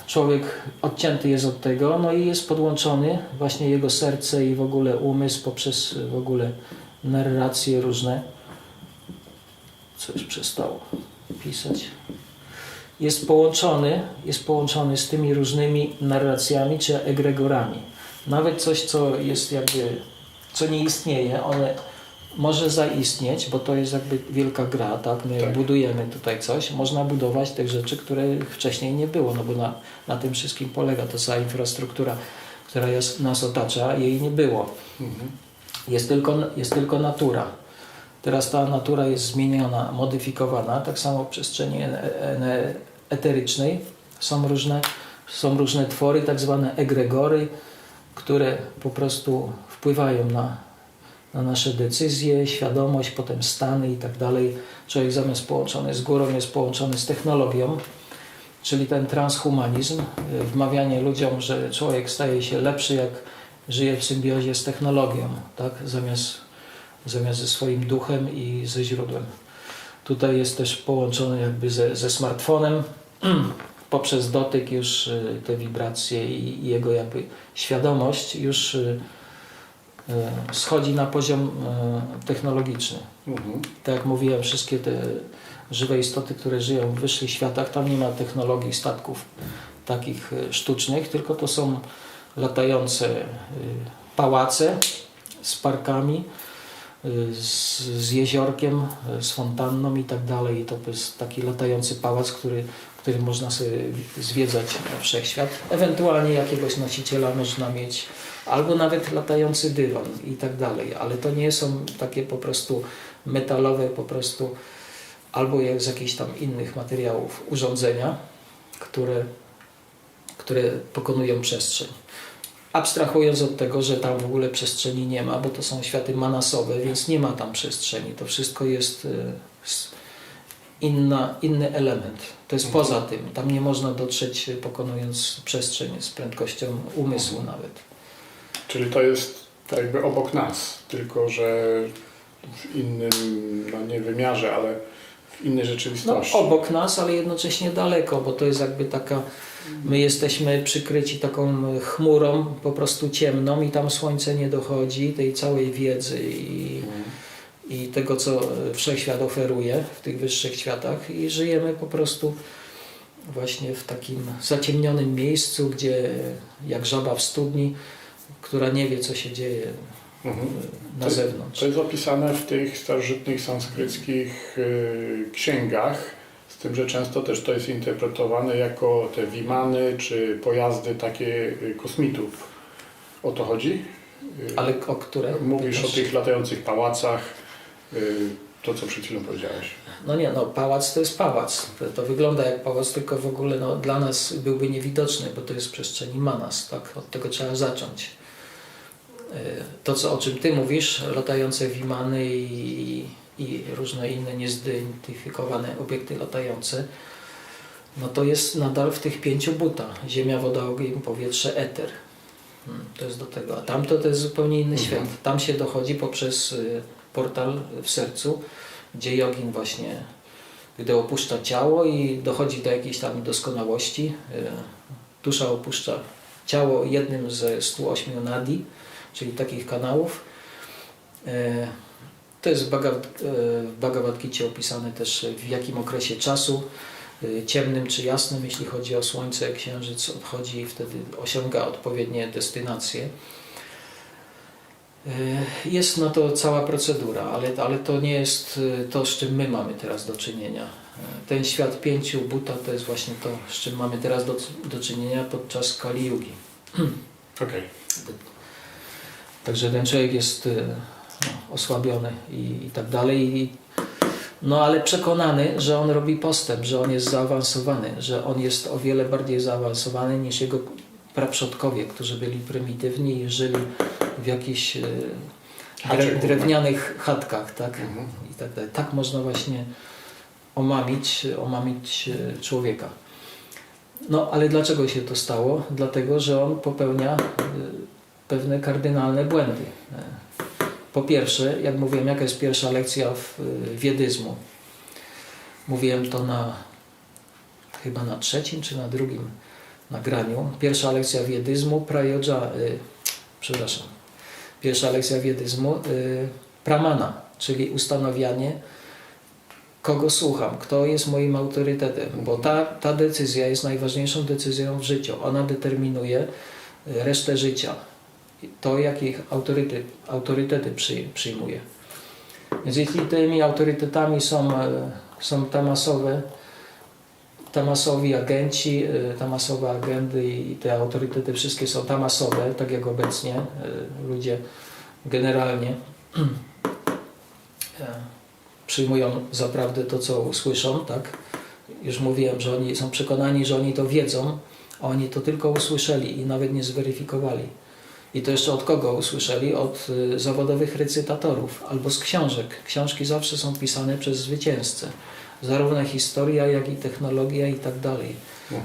człowiek odcięty jest od tego, no i jest podłączony właśnie jego serce i w ogóle umysł poprzez w ogóle narracje różne. Co już przestało pisać. Jest połączony z tymi różnymi narracjami czy egregorami. Nawet coś, co jest jakby, co nie istnieje, one może zaistnieć, bo to jest jakby wielka gra, tak? My budujemy tutaj coś, można budować tych rzeczy, które wcześniej nie było, no bo na tym wszystkim polega ta cała infrastruktura, która nas otacza, jej nie było. Jest tylko natura. Teraz ta natura jest zmieniona, modyfikowana, tak samo w przestrzeni eterycznej są różne twory, tak zwane egregory, które po prostu wpływają na nasze decyzje, świadomość, potem stany i tak dalej. Człowiek zamiast połączony z górą jest połączony z technologią, czyli ten transhumanizm, wmawianie ludziom, że człowiek staje się lepszy, jak żyje w symbiozie z technologią, tak? Zamiast ze swoim duchem i ze źródłem. Tutaj jest też połączony jakby ze smartfonem, poprzez dotyk już te wibracje i jego jakby świadomość już schodzi na poziom technologiczny. Tak jak mówiłem, wszystkie te żywe istoty, które żyją w wyższych światach, tam nie ma technologii statków takich sztucznych, tylko to są latające pałace z parkami, z jeziorkiem, z fontanną i tak dalej. To jest taki latający pałac, który można sobie zwiedzać wszechświat. Ewentualnie jakiegoś nosiciela można mieć, albo nawet latający dywan i tak dalej. Ale to nie są takie po prostu metalowe, po prostu albo z jakichś tam innych materiałów urządzenia, które pokonują przestrzeń. Abstrahując od tego, że tam w ogóle przestrzeni nie ma, bo to są światy manasowe, więc nie ma tam przestrzeni. To wszystko jest inny element. To jest poza tym. Tam nie można dotrzeć, pokonując przestrzeń z prędkością umysłu nawet. Czyli to jest jakby obok nas, tylko że w innym, no nie wymiarze, ale w innej rzeczywistości. No, obok nas, ale jednocześnie daleko, bo to jest jakby taka... My jesteśmy przykryci taką chmurą, po prostu ciemną i tam słońce nie dochodzi, tej całej wiedzy i tego, co Wszechświat oferuje w tych wyższych światach i żyjemy po prostu właśnie w takim zaciemnionym miejscu, gdzie jak żaba w studni, która nie wie, co się dzieje na zewnątrz. To jest opisane w tych starożytnych sanskryckich księgach, z tym, że często też to jest interpretowane jako te wimany czy pojazdy takie kosmitów. O to chodzi? Ale o które? Mówisz o tych latających pałacach, to co przed chwilą powiedziałeś. No nie, no pałac to jest pałac. To wygląda jak pałac, tylko w ogóle no, dla nas byłby niewidoczny, bo to jest w przestrzeni manas, tak? Od tego trzeba zacząć. To, o czym Ty mówisz, latające wimany i różne inne niezidentyfikowane obiekty latające, no to jest nadal w tych 5 butach. Ziemia, woda, ogień, powietrze, eter. To jest do tego. A tamto to jest zupełnie inny świat. Tam się dochodzi poprzez portal w sercu, gdzie jogin właśnie, gdy opuszcza ciało i dochodzi do jakiejś tam doskonałości, dusza opuszcza ciało jednym ze 108 nadi, czyli takich kanałów. To jest w Bhagavad Gicie opisane też w jakim okresie czasu, ciemnym czy jasnym, jeśli chodzi o Słońce, Księżyc odchodzi i wtedy osiąga odpowiednie destynacje. Jest na to cała procedura, ale to nie jest to, z czym my mamy teraz do czynienia. ten świat 5 Buddha to jest właśnie to, z czym mamy teraz do czynienia podczas Kali Yugi. Okej. Także ten człowiek jest osłabiony i tak dalej. No ale przekonany, że on robi postęp, że on jest zaawansowany, że on jest o wiele bardziej zaawansowany niż jego praprzodkowie, którzy byli prymitywni i żyli w jakichś drewnianych chatkach, tak? I tak dalej. Tak można właśnie omamić człowieka. No ale dlaczego się to stało? Dlatego, że on popełnia pewne kardynalne błędy. Po pierwsze, jak mówiłem, jaka jest pierwsza lekcja wiedyzmu? Mówiłem to chyba na 3. czy na 2. nagraniu. Pierwsza lekcja wiedyzmu, pierwsza lekcja wiedyzmu, pramana, czyli ustanawianie, kogo słucham, kto jest moim autorytetem, bo ta decyzja jest najważniejszą decyzją w życiu. Ona determinuje resztę życia. To, jakich autorytety przyjmuje. Więc jeśli tymi autorytetami są tamasowi agenci, tamasowe agendy i te autorytety wszystkie są tamasowe, tak jak obecnie ludzie generalnie przyjmują za prawdę to, co usłyszą, tak? Już mówiłem, że oni są przekonani, że oni to wiedzą, a oni to tylko usłyszeli i nawet nie zweryfikowali. I to jeszcze od kogo usłyszeli? Od zawodowych recytatorów albo z książek. Książki zawsze są pisane przez zwycięzcę. Zarówno historia, jak i technologia i tak dalej.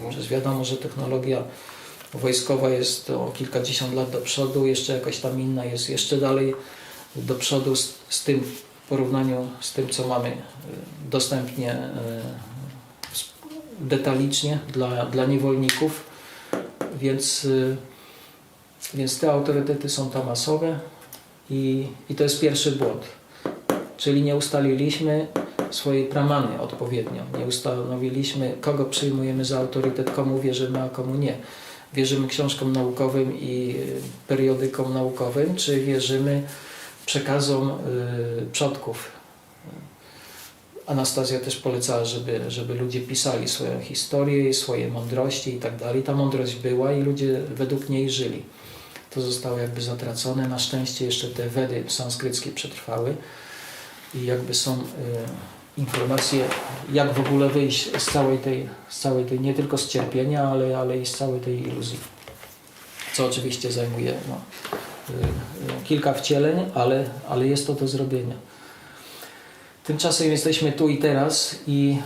Przecież wiadomo, że technologia wojskowa jest o kilkadziesiąt lat do przodu, jeszcze jakaś tam inna jest jeszcze dalej do przodu z tym w porównaniu z tym, co mamy dostępnie detalicznie dla niewolników. Więc te autorytety są tamasowe i to jest pierwszy błąd. Czyli nie ustaliliśmy swojej pramany odpowiednio. Nie ustanowiliśmy, kogo przyjmujemy za autorytet, komu wierzymy, a komu nie. Wierzymy książkom naukowym i periodykom naukowym, czy wierzymy przekazom przodków. Anastazja też polecała, żeby ludzie pisali swoją historię i swoje mądrości i tak dalej. Ta mądrość była i ludzie według niej żyli. To zostało jakby zatracone. Na szczęście jeszcze te Wedy sanskryckie przetrwały i jakby są informacje, jak w ogóle wyjść z całej tej nie tylko z cierpienia, ale i z całej tej iluzji. Co oczywiście zajmuje kilka wcieleń, ale jest to do zrobienia. Tymczasem jesteśmy tu i teraz i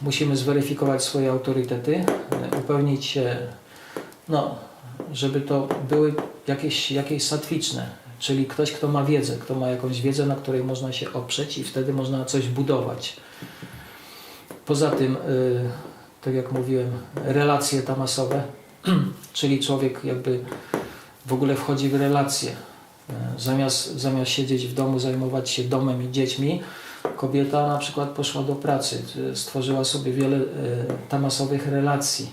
musimy zweryfikować swoje autorytety, upewnić się, żeby to były jakieś satwiczne, czyli ktoś, kto ma wiedzę, kto ma jakąś wiedzę, na której można się oprzeć i wtedy można coś budować. Poza tym, tak jak mówiłem, relacje tamasowe, czyli człowiek jakby w ogóle wchodzi w relacje. Zamiast siedzieć w domu, zajmować się domem i dziećmi, kobieta na przykład poszła do pracy, stworzyła sobie wiele tamasowych relacji,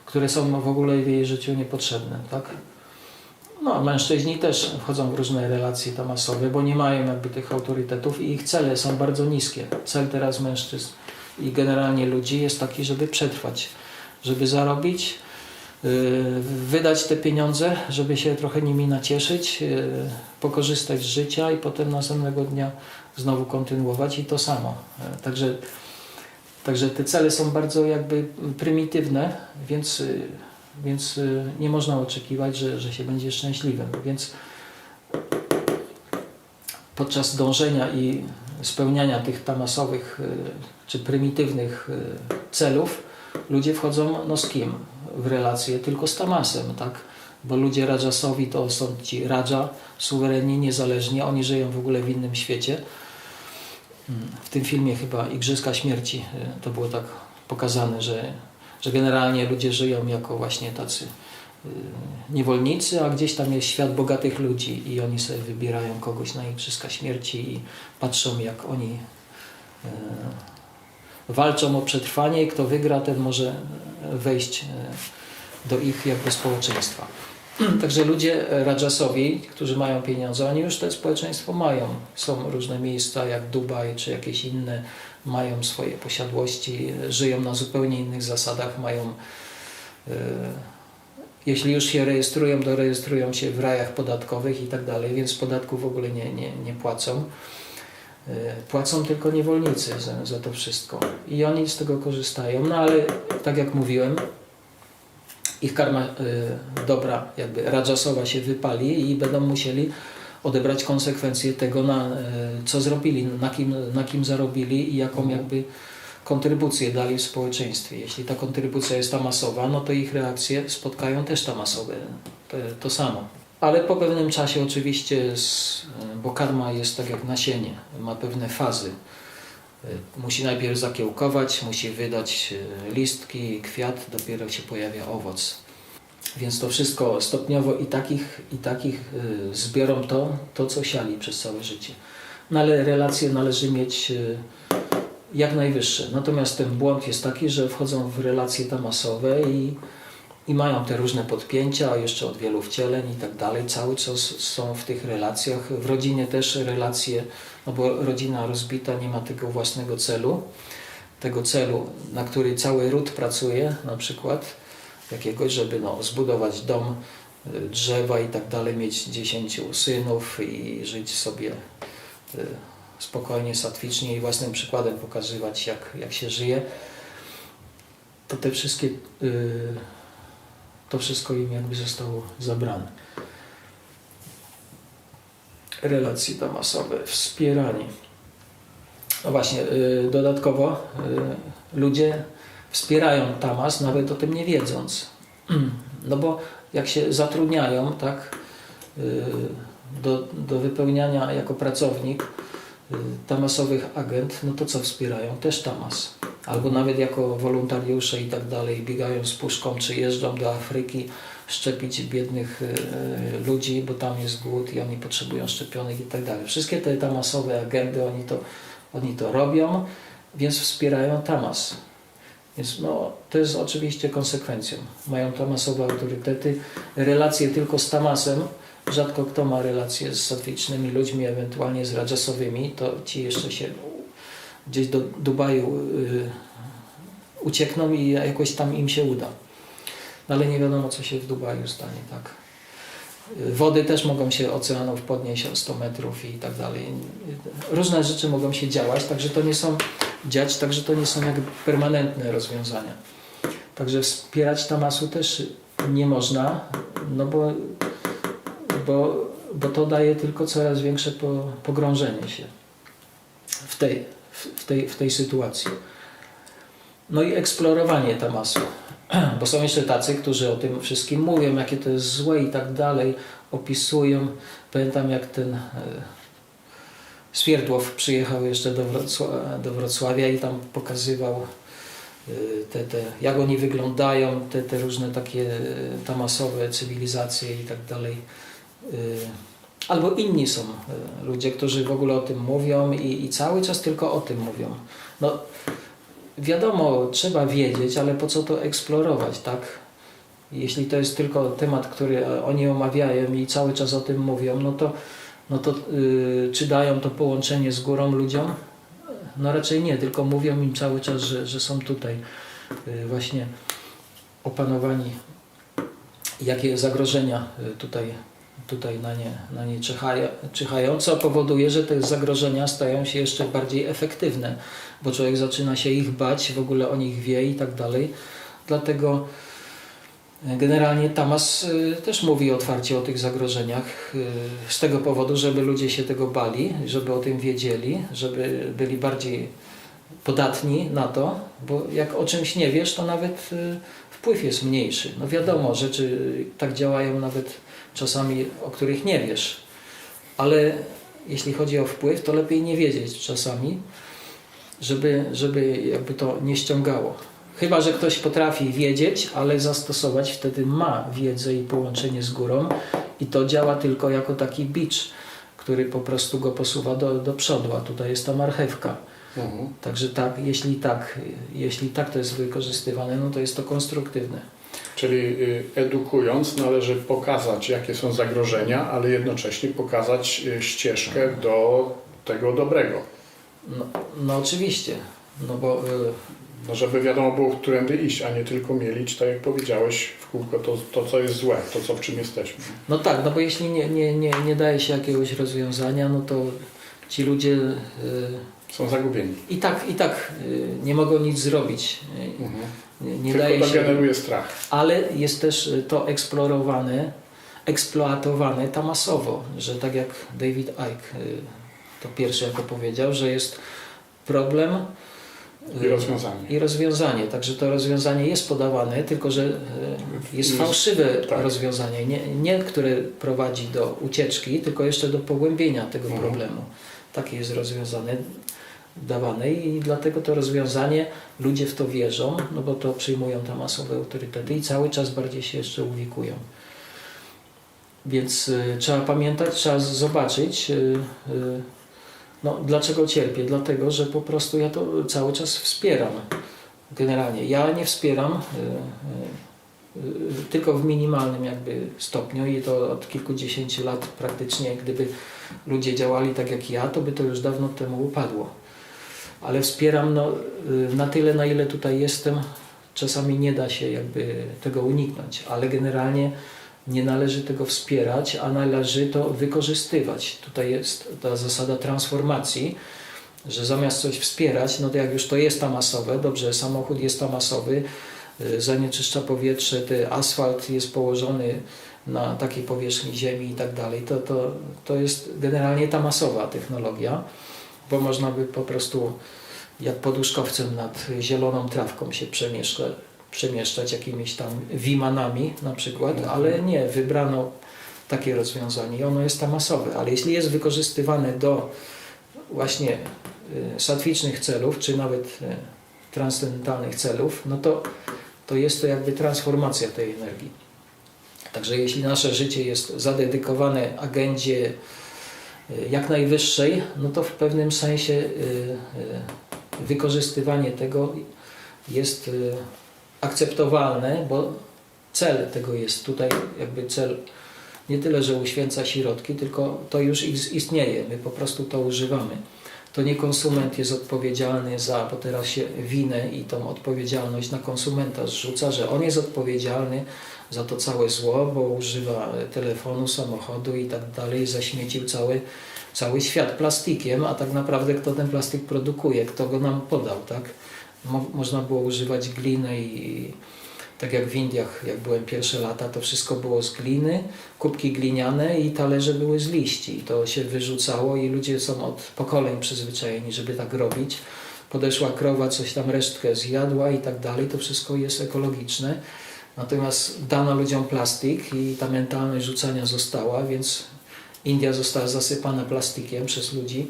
które są w ogóle w jej życiu niepotrzebne, tak? No, a mężczyźni też wchodzą w różne relacje tamasowe, bo nie mają jakby tych autorytetów i ich cele są bardzo niskie. Cel teraz mężczyzn i generalnie ludzi jest taki, żeby przetrwać, żeby zarobić, wydać te pieniądze, żeby się trochę nimi nacieszyć, pokorzystać z życia i potem następnego dnia znowu kontynuować i to samo. Także te cele są bardzo jakby prymitywne, więc nie można oczekiwać, że się będzie szczęśliwym. Więc podczas dążenia i spełniania tych tamasowych czy prymitywnych celów ludzie wchodzą z kim w relacje? Tylko z tamasem, tak? Bo ludzie rajasowi to są ci raja, suwerenni, niezależni, oni żyją w ogóle w innym świecie. W tym filmie chyba Igrzyska Śmierci to było tak pokazane, że generalnie ludzie żyją jako właśnie tacy niewolnicy, a gdzieś tam jest świat bogatych ludzi i oni sobie wybierają kogoś na Igrzyska Śmierci i patrzą, jak oni walczą o przetrwanie i kto wygra, ten może wejść do ich jakby społeczeństwa. Także ludzie rajasowi, którzy mają pieniądze, oni już to społeczeństwo mają. Są różne miejsca jak Dubaj czy jakieś inne mają swoje posiadłości, żyją na zupełnie innych zasadach, mają jeśli już się rejestrują, to rejestrują się w rajach podatkowych i tak dalej, więc podatku w ogóle nie płacą. Płacą tylko niewolnicy za to wszystko i oni z tego korzystają, no ale tak jak mówiłem, ich karma dobra, jakby rajasowa się wypali i będą musieli odebrać konsekwencje tego, co zrobili, na kim zarobili i jaką jakby kontrybucję dali w społeczeństwie. Jeśli ta kontrybucja jest tamasowa, no to ich reakcje spotkają też tamasowe, to samo. Ale po pewnym czasie oczywiście, bo karma jest tak jak nasienie, ma pewne fazy. Musi najpierw zakiełkować, musi wydać listki, kwiat, dopiero się pojawia owoc. Więc to wszystko stopniowo i takich zbiorą to, co siali przez całe życie. No ale relacje należy mieć jak najwyższe. Natomiast ten błąd jest taki, że wchodzą w relacje tamasowe i mają te różne podpięcia, jeszcze od wielu wcieleń i tak dalej. Cały czas są w tych relacjach. W rodzinie też relacje, no bo rodzina rozbita nie ma tego własnego celu. Tego celu, na który cały ród pracuje, na przykład jakiegoś, żeby zbudować dom, drzewa i tak dalej, mieć 10 synów i żyć sobie spokojnie, satwicznie i własnym przykładem pokazywać, jak się żyje. To te wszystkie to wszystko im jakby zostało zabrane. Relacje tamasowe, wspieranie. No właśnie, dodatkowo ludzie wspierają tamas, nawet o tym nie wiedząc. No bo jak się zatrudniają, tak, do wypełniania jako pracownik tamasowych agent, no to co wspierają? Też tamas. Albo nawet jako wolontariusze i tak dalej, biegają z puszką, czy jeżdżą do Afryki szczepić biednych ludzi, bo tam jest głód i oni potrzebują szczepionek i tak dalej. Wszystkie te tamasowe agendy, oni to robią, więc wspierają tamas. Więc to jest oczywiście konsekwencją. Mają tamasowe autorytety, relacje tylko z tamasem. Rzadko kto ma relacje z satwicznymi ludźmi, ewentualnie z rajasowymi, to ci jeszcze się gdzieś do Dubaju uciekną i jakoś tam im się uda. No ale nie wiadomo, co się w Dubaju stanie, tak. Wody też mogą się oceanów podnieść o 100 metrów i tak dalej. Różne rzeczy mogą się dziać, także to nie są jakby permanentne rozwiązania. Także wspierać tamasu też nie można, no bo to daje tylko coraz większe pogrążenie się w tej sytuacji. No i eksplorowanie tamasu, bo są jeszcze tacy, którzy o tym wszystkim mówią, jakie to jest złe i tak dalej, opisują. Pamiętam, jak ten Swierdłow przyjechał jeszcze do Wrocławia i tam pokazywał jak oni wyglądają, te różne takie tamasowe cywilizacje i tak dalej. Albo inni są ludzie, którzy w ogóle o tym mówią i cały czas tylko o tym mówią. No wiadomo, trzeba wiedzieć, ale po co to eksplorować, tak? Jeśli to jest tylko temat, który oni omawiają i cały czas o tym mówią, no to czy dają to połączenie z górą ludziom? No raczej nie, tylko mówią im cały czas, że są tutaj właśnie opanowani, jakie zagrożenia tutaj na nie czyhają, co powoduje, że te zagrożenia stają się jeszcze bardziej efektywne, bo człowiek zaczyna się ich bać, w ogóle o nich wie i tak dalej. Dlatego generalnie tamas też mówi otwarcie o tych zagrożeniach z tego powodu, żeby ludzie się tego bali, żeby o tym wiedzieli, żeby byli bardziej podatni na to, bo jak o czymś nie wiesz, to nawet wpływ jest mniejszy. No wiadomo, rzeczy tak działają nawet czasami, o których nie wiesz, ale jeśli chodzi o wpływ, to lepiej nie wiedzieć czasami, żeby jakby to nie ściągało. Chyba że ktoś potrafi wiedzieć, ale zastosować, wtedy ma wiedzę i połączenie z górą i to działa tylko jako taki bicz, który po prostu go posuwa do przodu, a tutaj jest ta marchewka. Także tak, jeśli tak to jest wykorzystywane, no to jest to konstruktywne. Czyli edukując należy pokazać, jakie są zagrożenia, ale jednocześnie pokazać ścieżkę do tego dobrego. No oczywiście, no bo No, żeby wiadomo było, którędy iść, a nie tylko mielić, tak jak powiedziałeś, w kółko to co jest złe, to co w czym jesteśmy. no tak, no bo jeśli nie daje się jakiegoś rozwiązania, no to ci ludzie Są zagubieni. i tak nie mogą nic zrobić. Nie Tylko daje to się, generuje strach. ale jest też to eksploatowane ta masowo, że tak jak David Icke to pierwszy jako powiedział, że jest problem I rozwiązanie. i rozwiązanie. Także to rozwiązanie jest podawane, tylko że jest fałszywe tak. rozwiązanie, nie które prowadzi do ucieczki, tylko jeszcze do pogłębienia tego problemu. Takie jest rozwiązanie dawane i dlatego to rozwiązanie, ludzie w to wierzą, no bo to przyjmują te masowe autorytety i cały czas bardziej się jeszcze uwikują. Więc trzeba pamiętać, trzeba zobaczyć, no, dlaczego cierpię? Dlatego, że po prostu ja to cały czas wspieram. Generalnie ja nie wspieram tylko w minimalnym jakby stopniu i to od kilkudziesięciu lat praktycznie, gdyby ludzie działali tak jak ja, to by to już dawno temu upadło. Ale wspieram na tyle, na ile tutaj jestem. Czasami nie da się jakby tego uniknąć, ale generalnie nie należy tego wspierać, a należy to wykorzystywać. Tutaj jest ta zasada transformacji, że zamiast coś wspierać, no to jak już to jest tam masowe, dobrze, samochód jest tam masowy, zanieczyszcza powietrze, asfalt jest położony na takiej powierzchni ziemi i tak dalej, to jest generalnie ta masowa technologia, bo można by po prostu jak poduszkowcem nad zieloną trawką się przemieszczać jakimiś tam wimanami na przykład, ale nie, wybrano takie rozwiązanie i ono jest tam masowe, ale jeśli jest wykorzystywane do właśnie satwicznych celów, czy nawet transcendentalnych celów, no to jest to jakby transformacja tej energii. Także jeśli nasze życie jest zadedykowane agendzie jak najwyższej, no to w pewnym sensie wykorzystywanie tego jest akceptowalne, bo cel tego jest tutaj jakby cel nie tyle, że uświęca środki, tylko to już istnieje, my po prostu to używamy. To nie konsument jest odpowiedzialny bo teraz się winę i tą odpowiedzialność na konsumenta zrzuca, że on jest odpowiedzialny za to całe zło, bo używa telefonu, samochodu i tak dalej, zaśmiecił cały świat plastikiem, a tak naprawdę kto ten plastik produkuje, kto go nam podał, tak? Można było używać gliny i tak jak w Indiach, jak byłem pierwsze lata, to wszystko było z gliny, kubki gliniane i talerze były z liści. To się wyrzucało i ludzie są od pokoleń przyzwyczajeni, żeby tak robić. Podeszła krowa, coś tam resztkę zjadła i tak dalej, to wszystko jest ekologiczne. Natomiast dano ludziom plastik i ta mentalność rzucania została, więc India została zasypana plastikiem przez ludzi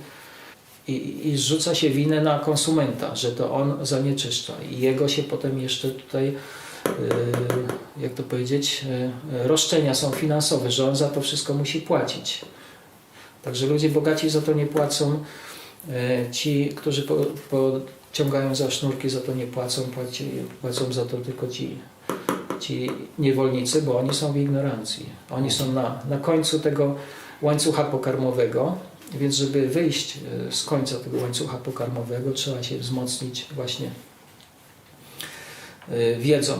i zrzuca się winę na konsumenta, że to on zanieczyszcza i jego się potem jeszcze tutaj, jak to powiedzieć, roszczenia są finansowe, że on za to wszystko musi płacić. Także ludzie bogaci za to nie płacą, ci, którzy pociągają za sznurki, za to nie płacą, płacą za to tylko ci niewolnicy, bo oni są w ignorancji. Oni są na końcu tego łańcucha pokarmowego, więc żeby wyjść z końca tego łańcucha pokarmowego, trzeba się wzmocnić właśnie wiedzą,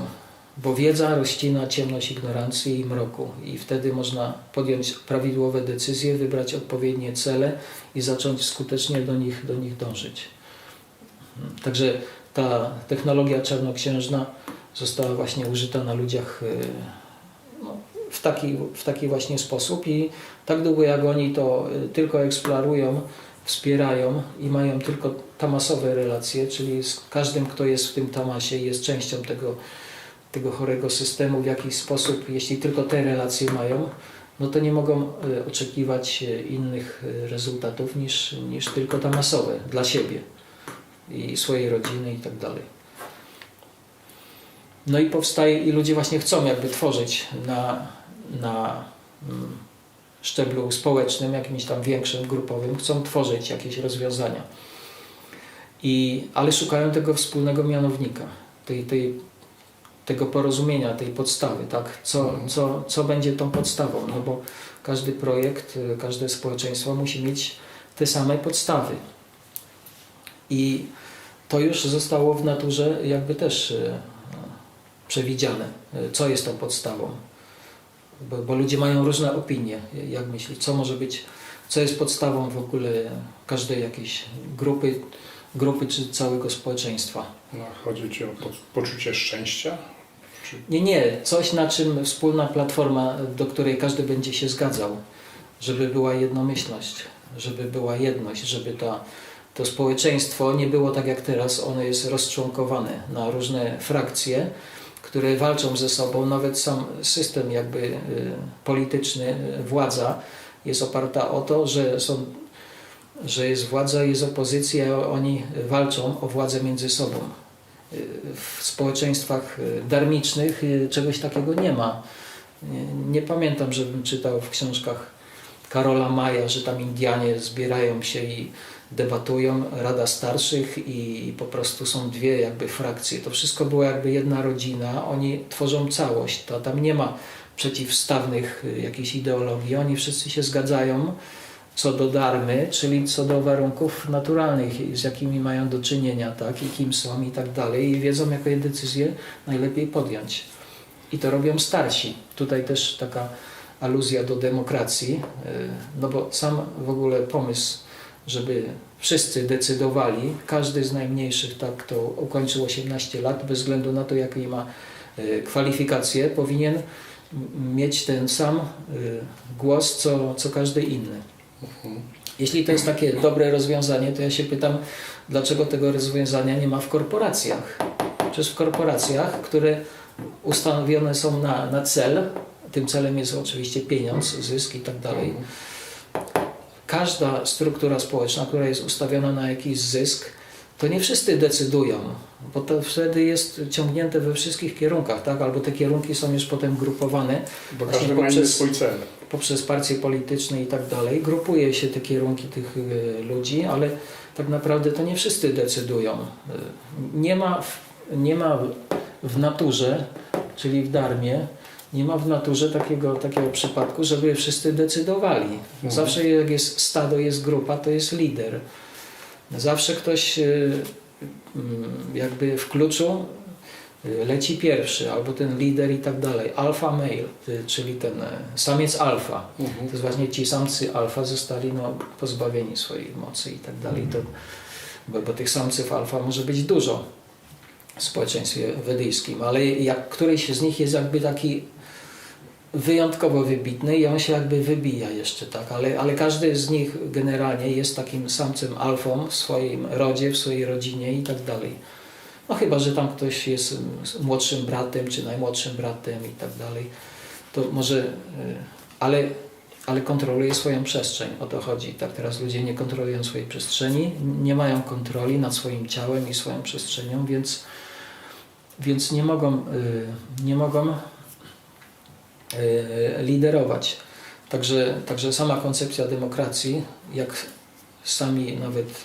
bo wiedza rozcina ciemność ignorancji i mroku i wtedy można podjąć prawidłowe decyzje, wybrać odpowiednie cele i zacząć skutecznie do nich dążyć. Także ta technologia czarnoksiężna została właśnie użyta na ludziach w taki właśnie sposób i tak długo jak oni to tylko eksplorują, wspierają i mają tylko tamasowe relacje, czyli z każdym, kto jest w tym tamasie, jest częścią tego chorego systemu w jakiś sposób, jeśli tylko te relacje mają, no to nie mogą oczekiwać innych rezultatów niż tylko tamasowe dla siebie i swojej rodziny i tak dalej. No i powstaje, i ludzie właśnie chcą jakby tworzyć na szczeblu społecznym, jakimś tam większym, grupowym, chcą tworzyć jakieś rozwiązania. Ale szukają tego wspólnego mianownika, tego porozumienia, tej podstawy, tak? Co będzie tą podstawą, no bo każdy projekt, każde społeczeństwo musi mieć te same podstawy. I to już zostało w naturze jakby też przewidziane, co jest tą podstawą. Bo ludzie mają różne opinie, jak myślisz, co może być, co jest podstawą w ogóle każdej jakiejś grupy czy całego społeczeństwa. No, chodzi Ci o poczucie szczęścia? Czy... Nie, coś na czym wspólna platforma, do której każdy będzie się zgadzał, żeby była jednomyślność, żeby była jedność, żeby to społeczeństwo nie było tak jak teraz, ono jest rozczłonkowane na różne frakcje, które walczą ze sobą. Nawet sam system jakby polityczny, władza jest oparta o to, że jest władza, jest opozycja, oni walczą o władzę między sobą. W społeczeństwach darmicznych czegoś takiego nie ma. Nie pamiętam, żebym czytał w książkach Karola Maja, że tam Indianie zbierają się i debatują, Rada Starszych i po prostu są dwie jakby frakcje. To wszystko była jakby jedna rodzina, oni tworzą całość. Tam nie ma przeciwstawnych jakichś ideologii, oni wszyscy się zgadzają co do dharmy, czyli co do warunków naturalnych, z jakimi mają do czynienia, tak, i kim są i tak dalej, i wiedzą, jakie decyzje najlepiej podjąć. I to robią starsi. Tutaj też taka aluzja do demokracji, no bo sam w ogóle pomysł, żeby wszyscy decydowali, każdy z najmniejszych, tak, kto ukończył 18 lat, bez względu na to, jakie ma kwalifikacje, powinien mieć ten sam głos, co każdy inny. Jeśli to jest takie dobre rozwiązanie, to ja się pytam, dlaczego tego rozwiązania nie ma w korporacjach. Przecież w korporacjach, które ustanowione są na cel, tym celem jest oczywiście pieniądz, zysk i tak dalej. Każda struktura społeczna, która jest ustawiona na jakiś zysk, to nie wszyscy decydują, bo to wtedy jest ciągnięte we wszystkich kierunkach, tak? Albo te kierunki są już potem grupowane. Bo każdy ma inny swój cel. Poprzez partie polityczne i tak dalej. Grupuje się te kierunki tych ludzi, ale tak naprawdę to nie wszyscy decydują. Nie ma w naturze, czyli w dharmie, nie ma w naturze takiego przypadku, żeby wszyscy decydowali. Zawsze jak jest stado, jest grupa, to jest lider. Zawsze ktoś jakby w kluczu leci pierwszy, albo ten lider i tak dalej. Alpha male, czyli ten samiec alfa. To jest właśnie ci samcy alfa zostali pozbawieni swojej mocy i tak dalej. Bo tych samców alfa może być dużo w społeczeństwie wedyjskim, ale któryś z nich jest jakby taki wyjątkowo wybitny i on się jakby wybija jeszcze, tak, ale każdy z nich generalnie jest takim samcem alfą w swoim rodzie, w swojej rodzinie i tak dalej. No chyba, że tam ktoś jest młodszym bratem, czy najmłodszym bratem i tak dalej, to może, ale kontroluje swoją przestrzeń, o to chodzi. Tak, teraz ludzie nie kontrolują swojej przestrzeni, nie mają kontroli nad swoim ciałem i swoją przestrzenią, więc nie mogą liderować. Także sama koncepcja demokracji, jak sami nawet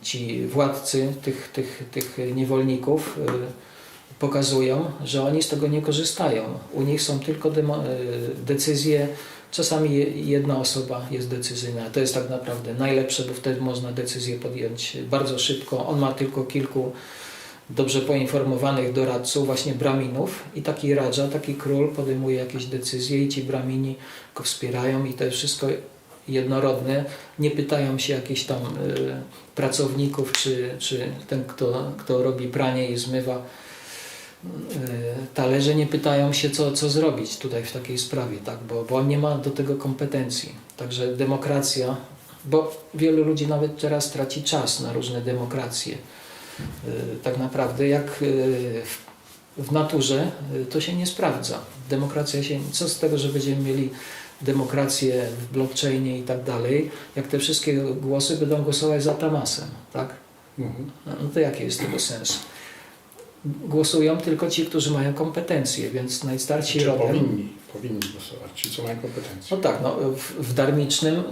ci władcy tych niewolników pokazują, że oni z tego nie korzystają. U nich są tylko decyzje, czasami jedna osoba jest decyzyjna. To jest tak naprawdę najlepsze, bo wtedy można decyzję podjąć bardzo szybko. On ma tylko kilku dobrze poinformowanych doradców, właśnie braminów, i taki radża, taki król podejmuje jakieś decyzje i ci bramini go wspierają i to jest wszystko jednorodne. Nie pytają się jakichś tam pracowników, czy ten, kto robi pranie i zmywa talerze, nie pytają się, co zrobić tutaj w takiej sprawie, tak? Bo on nie ma do tego kompetencji. Także demokracja, bo wielu ludzi nawet teraz traci czas na różne demokracje. Tak naprawdę jak w naturze to się nie sprawdza. Demokracja się, co z tego, że będziemy mieli demokrację w blockchainie i tak dalej, jak te wszystkie głosy będą głosować za Tamasem, tak? No to jaki jest tego sens? Głosują tylko ci, którzy mają kompetencje, więc najstarsi rodem... Powinni głosować, ci, co mają kompetencje. No tak, w darmicznym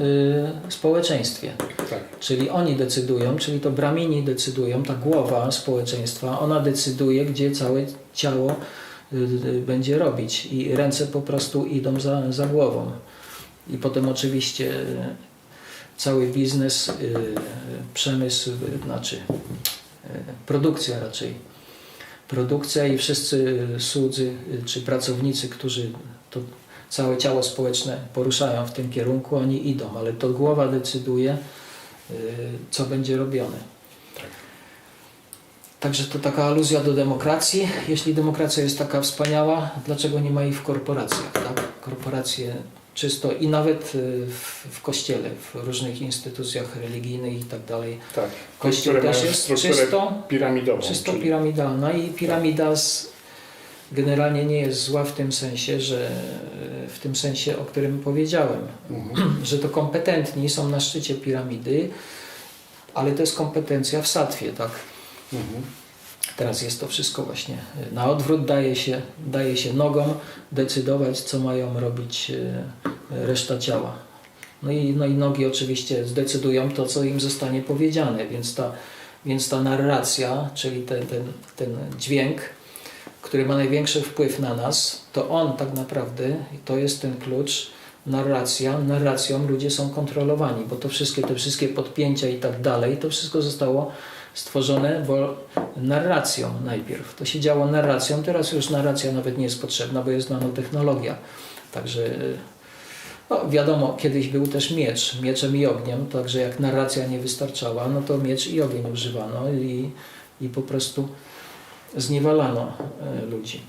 społeczeństwie. Tak. Czyli oni decydują, czyli to bramini decydują, ta głowa społeczeństwa, ona decyduje, gdzie całe ciało będzie robić i ręce po prostu idą za głową. I potem oczywiście cały biznes, przemysł, produkcja raczej. Produkcja i wszyscy słudzy czy pracownicy, którzy to całe ciało społeczne poruszają w tym kierunku, oni idą, ale to głowa decyduje, co będzie robione. Także to taka aluzja do demokracji. Jeśli demokracja jest taka wspaniała, dlaczego nie ma jej w korporacjach? Tak? Korporacje czysto i nawet w kościele, w różnych instytucjach religijnych i tak dalej. Tak. Kościół Które też mają jest strukturę piramidową. czysto czyli- piramidalna i piramida generalnie nie jest zła w tym sensie, o którym powiedziałem, że to kompetentni są na szczycie piramidy, ale to jest kompetencja w satwie, tak? Teraz jest to wszystko właśnie na odwrót, daje się nogom decydować, co mają robić reszta ciała. No i nogi oczywiście zdecydują to, co im zostanie powiedziane, więc ta narracja, czyli ten dźwięk, który ma największy wpływ na nas, to on tak naprawdę, to jest ten klucz, narracją ludzie są kontrolowani, bo te wszystkie podpięcia i tak dalej, to wszystko zostało stworzone narracją najpierw. To się działo narracją, teraz już narracja nawet nie jest potrzebna, bo jest nanotechnologia. Także no wiadomo, kiedyś był też mieczem i ogniem, także jak narracja nie wystarczała, no to miecz i ogień używano i po prostu zniewalano ludzi.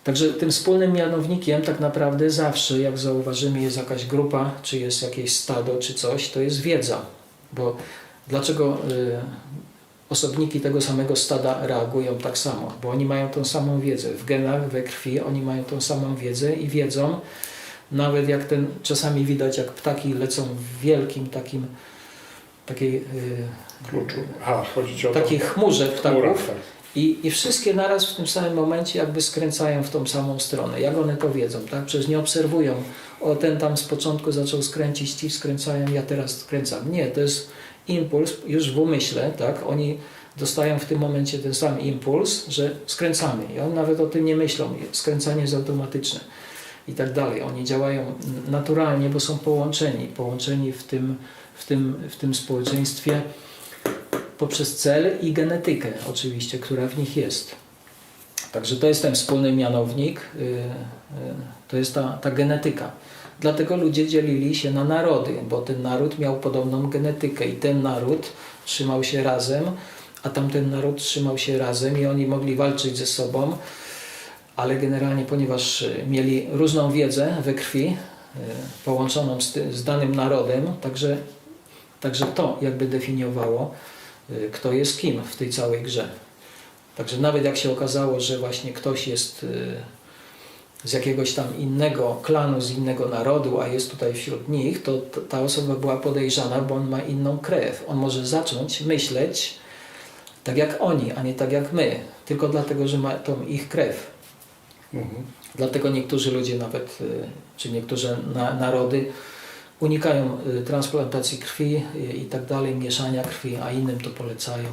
Także tym wspólnym mianownikiem tak naprawdę zawsze, jak zauważymy, jest jakaś grupa, czy jest jakieś stado, czy coś, to jest wiedza. Bo dlaczego osobniki tego samego stada reagują tak samo? Bo oni mają tą samą wiedzę. W genach, we krwi oni mają tą samą wiedzę i wiedzą, nawet jak czasami widać, jak ptaki lecą w wielkim takiej Kluczu. Chodzi ci o takiej chmurze ptaków. Chmura, tak. I wszystkie naraz w tym samym momencie jakby skręcają w tą samą stronę. Jak one to wiedzą, tak? Przecież nie obserwują. Ten tam z początku zaczął skręcić, ci skręcają, ja teraz skręcam. Nie, to jest impuls już w umyśle, tak? Oni dostają w tym momencie ten sam impuls, że skręcamy. I oni nawet o tym nie myślą. Skręcanie jest automatyczne i tak dalej. Oni działają naturalnie, bo są połączeni w tym społeczeństwie poprzez cel i genetykę oczywiście, która w nich jest. Także to jest ten wspólny mianownik, to jest ta genetyka. Dlatego ludzie dzielili się na narody, bo ten naród miał podobną genetykę i ten naród trzymał się razem, a tamten naród trzymał się razem i oni mogli walczyć ze sobą, ale generalnie, ponieważ mieli różną wiedzę we krwi, połączoną z danym narodem, także to jakby definiowało, kto jest kim w tej całej grze. Także nawet jak się okazało, że właśnie ktoś jest z jakiegoś tam innego klanu, z innego narodu, a jest tutaj wśród nich, to ta osoba była podejrzana, bo on ma inną krew. On może zacząć myśleć tak jak oni, a nie tak jak my, tylko dlatego, że ma tą ich krew. Dlatego niektórzy ludzie nawet, czy niektóre narody unikają transplantacji krwi i tak dalej, mieszania krwi, a innym to polecają.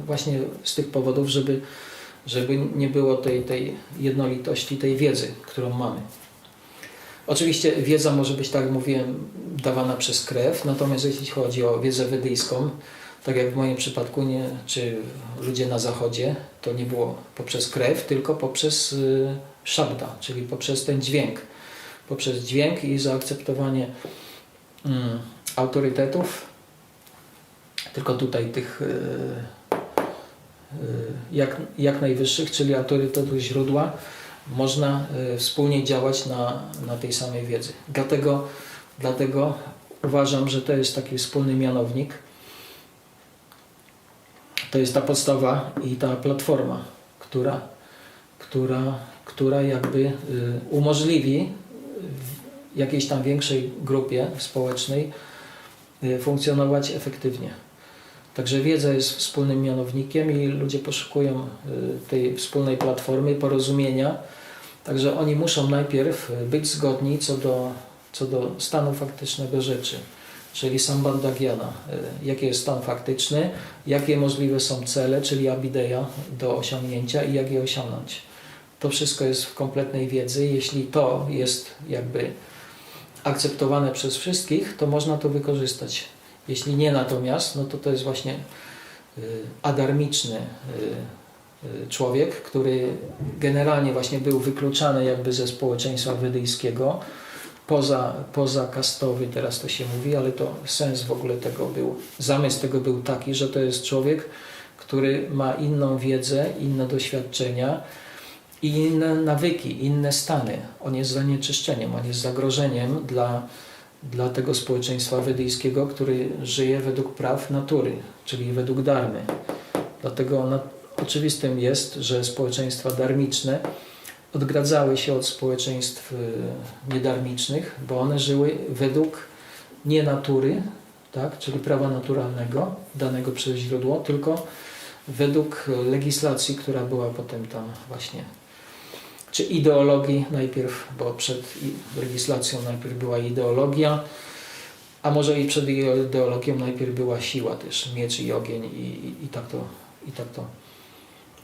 Właśnie z tych powodów, żeby nie było tej jednolitości, tej wiedzy, którą mamy. Oczywiście wiedza może być, tak jak mówiłem, dawana przez krew, natomiast jeśli chodzi o wiedzę wedyjską, tak jak w moim przypadku, czy ludzie na zachodzie, to nie było poprzez krew, tylko poprzez szabda, czyli poprzez ten dźwięk. Poprzez dźwięk i zaakceptowanie autorytetów, tylko tutaj tych jak najwyższych, czyli autorytetu źródła, można wspólnie działać na tej samej wiedzy. Dlatego uważam, że to jest taki wspólny mianownik. To jest ta podstawa i ta platforma, która jakby umożliwi w jakiejś tam większej grupie społecznej funkcjonować efektywnie. Także wiedza jest wspólnym mianownikiem i ludzie poszukują tej wspólnej platformy, porozumienia. Także oni muszą najpierw być zgodni co do stanu faktycznego rzeczy. Czyli Sambandha Gyana, jaki jest stan faktyczny, jakie możliwe są cele, czyli Abhideya do osiągnięcia i jak je osiągnąć. To wszystko jest w kompletnej wiedzy. Jeśli to jest jakby akceptowane przez wszystkich, to można to wykorzystać. Jeśli nie natomiast, no to jest właśnie adarmiczny człowiek, który generalnie właśnie był wykluczany jakby ze społeczeństwa wedyjskiego, poza kastowy, teraz to się mówi, ale to sens w ogóle tego był, zamysł tego był taki, że to jest człowiek, który ma inną wiedzę, inne doświadczenia i inne nawyki, inne stany. On jest zanieczyszczeniem, on jest zagrożeniem dla tego społeczeństwa wedyjskiego, który żyje według praw natury, czyli według dharmy. Dlatego oczywistym jest, że społeczeństwa dharmiczne odgradzały się od społeczeństw niedarmicznych, bo one żyły według nie natury, tak, czyli prawa naturalnego danego przez źródło, tylko według legislacji, która była potem tam właśnie, czy ideologii najpierw, bo przed legislacją najpierw była ideologia, a może i przed ideologią najpierw była siła też, miecz i ogień i tak to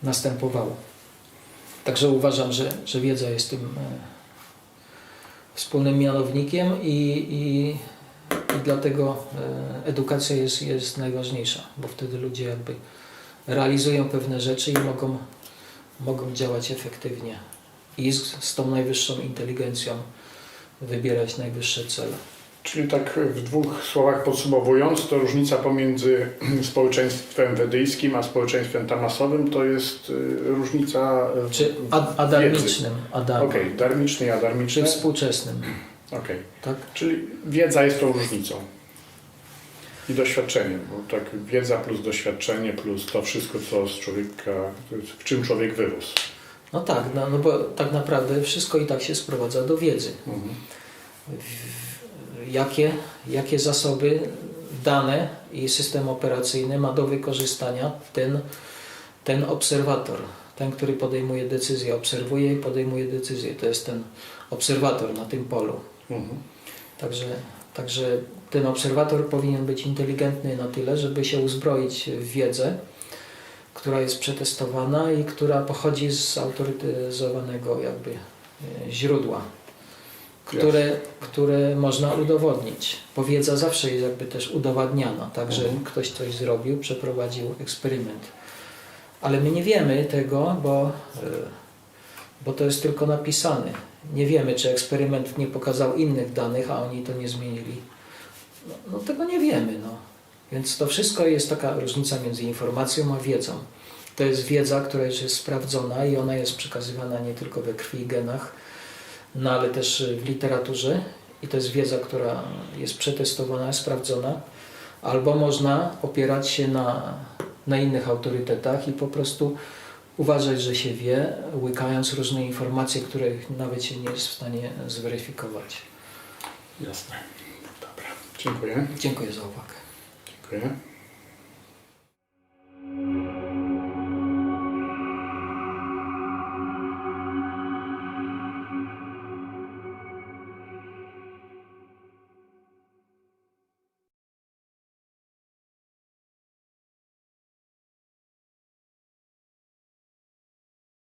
następowało. Także uważam, że wiedza jest tym wspólnym mianownikiem i dlatego edukacja jest najważniejsza, bo wtedy ludzie jakby realizują pewne rzeczy i mogą działać efektywnie i z tą najwyższą inteligencją wybierać najwyższe cele. Czyli tak w dwóch słowach podsumowując, to różnica pomiędzy społeczeństwem wedyjskim a społeczeństwem tamasowym to jest różnica Czy adarmicznym, Okej, darmiczny i adarmiczny. czy współczesnym. Okej. Tak? Czyli wiedza jest tą różnicą. I doświadczenie, bo tak wiedza plus doświadczenie plus to wszystko, co z człowieka, w czym człowiek wyrósł. No tak, no bo tak naprawdę wszystko i tak się sprowadza do wiedzy. Mhm. Jakie zasoby dane i system operacyjny ma do wykorzystania ten obserwator, ten, który podejmuje decyzję, obserwuje i podejmuje decyzję. To jest ten obserwator na tym polu. Mhm. Także ten obserwator powinien być inteligentny na tyle, żeby się uzbroić w wiedzę, która jest przetestowana i która pochodzi z autoryzowanego jakby źródła, które można udowodnić. Bo wiedza zawsze jest jakby też udowadniana, tak, że ktoś coś zrobił, przeprowadził eksperyment. Ale my nie wiemy tego, bo to jest tylko napisane. Nie wiemy, czy eksperyment nie pokazał innych danych, a oni to nie zmienili. No tego nie wiemy. No. Więc to wszystko jest taka różnica między informacją a wiedzą. To jest wiedza, która już jest sprawdzona i ona jest przekazywana nie tylko we krwi i genach, no ale też w literaturze. I to jest wiedza, która jest przetestowana, sprawdzona. Albo można opierać się na innych autorytetach i po prostu uważać, że się wie, łykając różne informacje, których nawet się nie jest w stanie zweryfikować. Jasne. Dobra. Dziękuję. Dziękuję za uwagę. Dziękuję.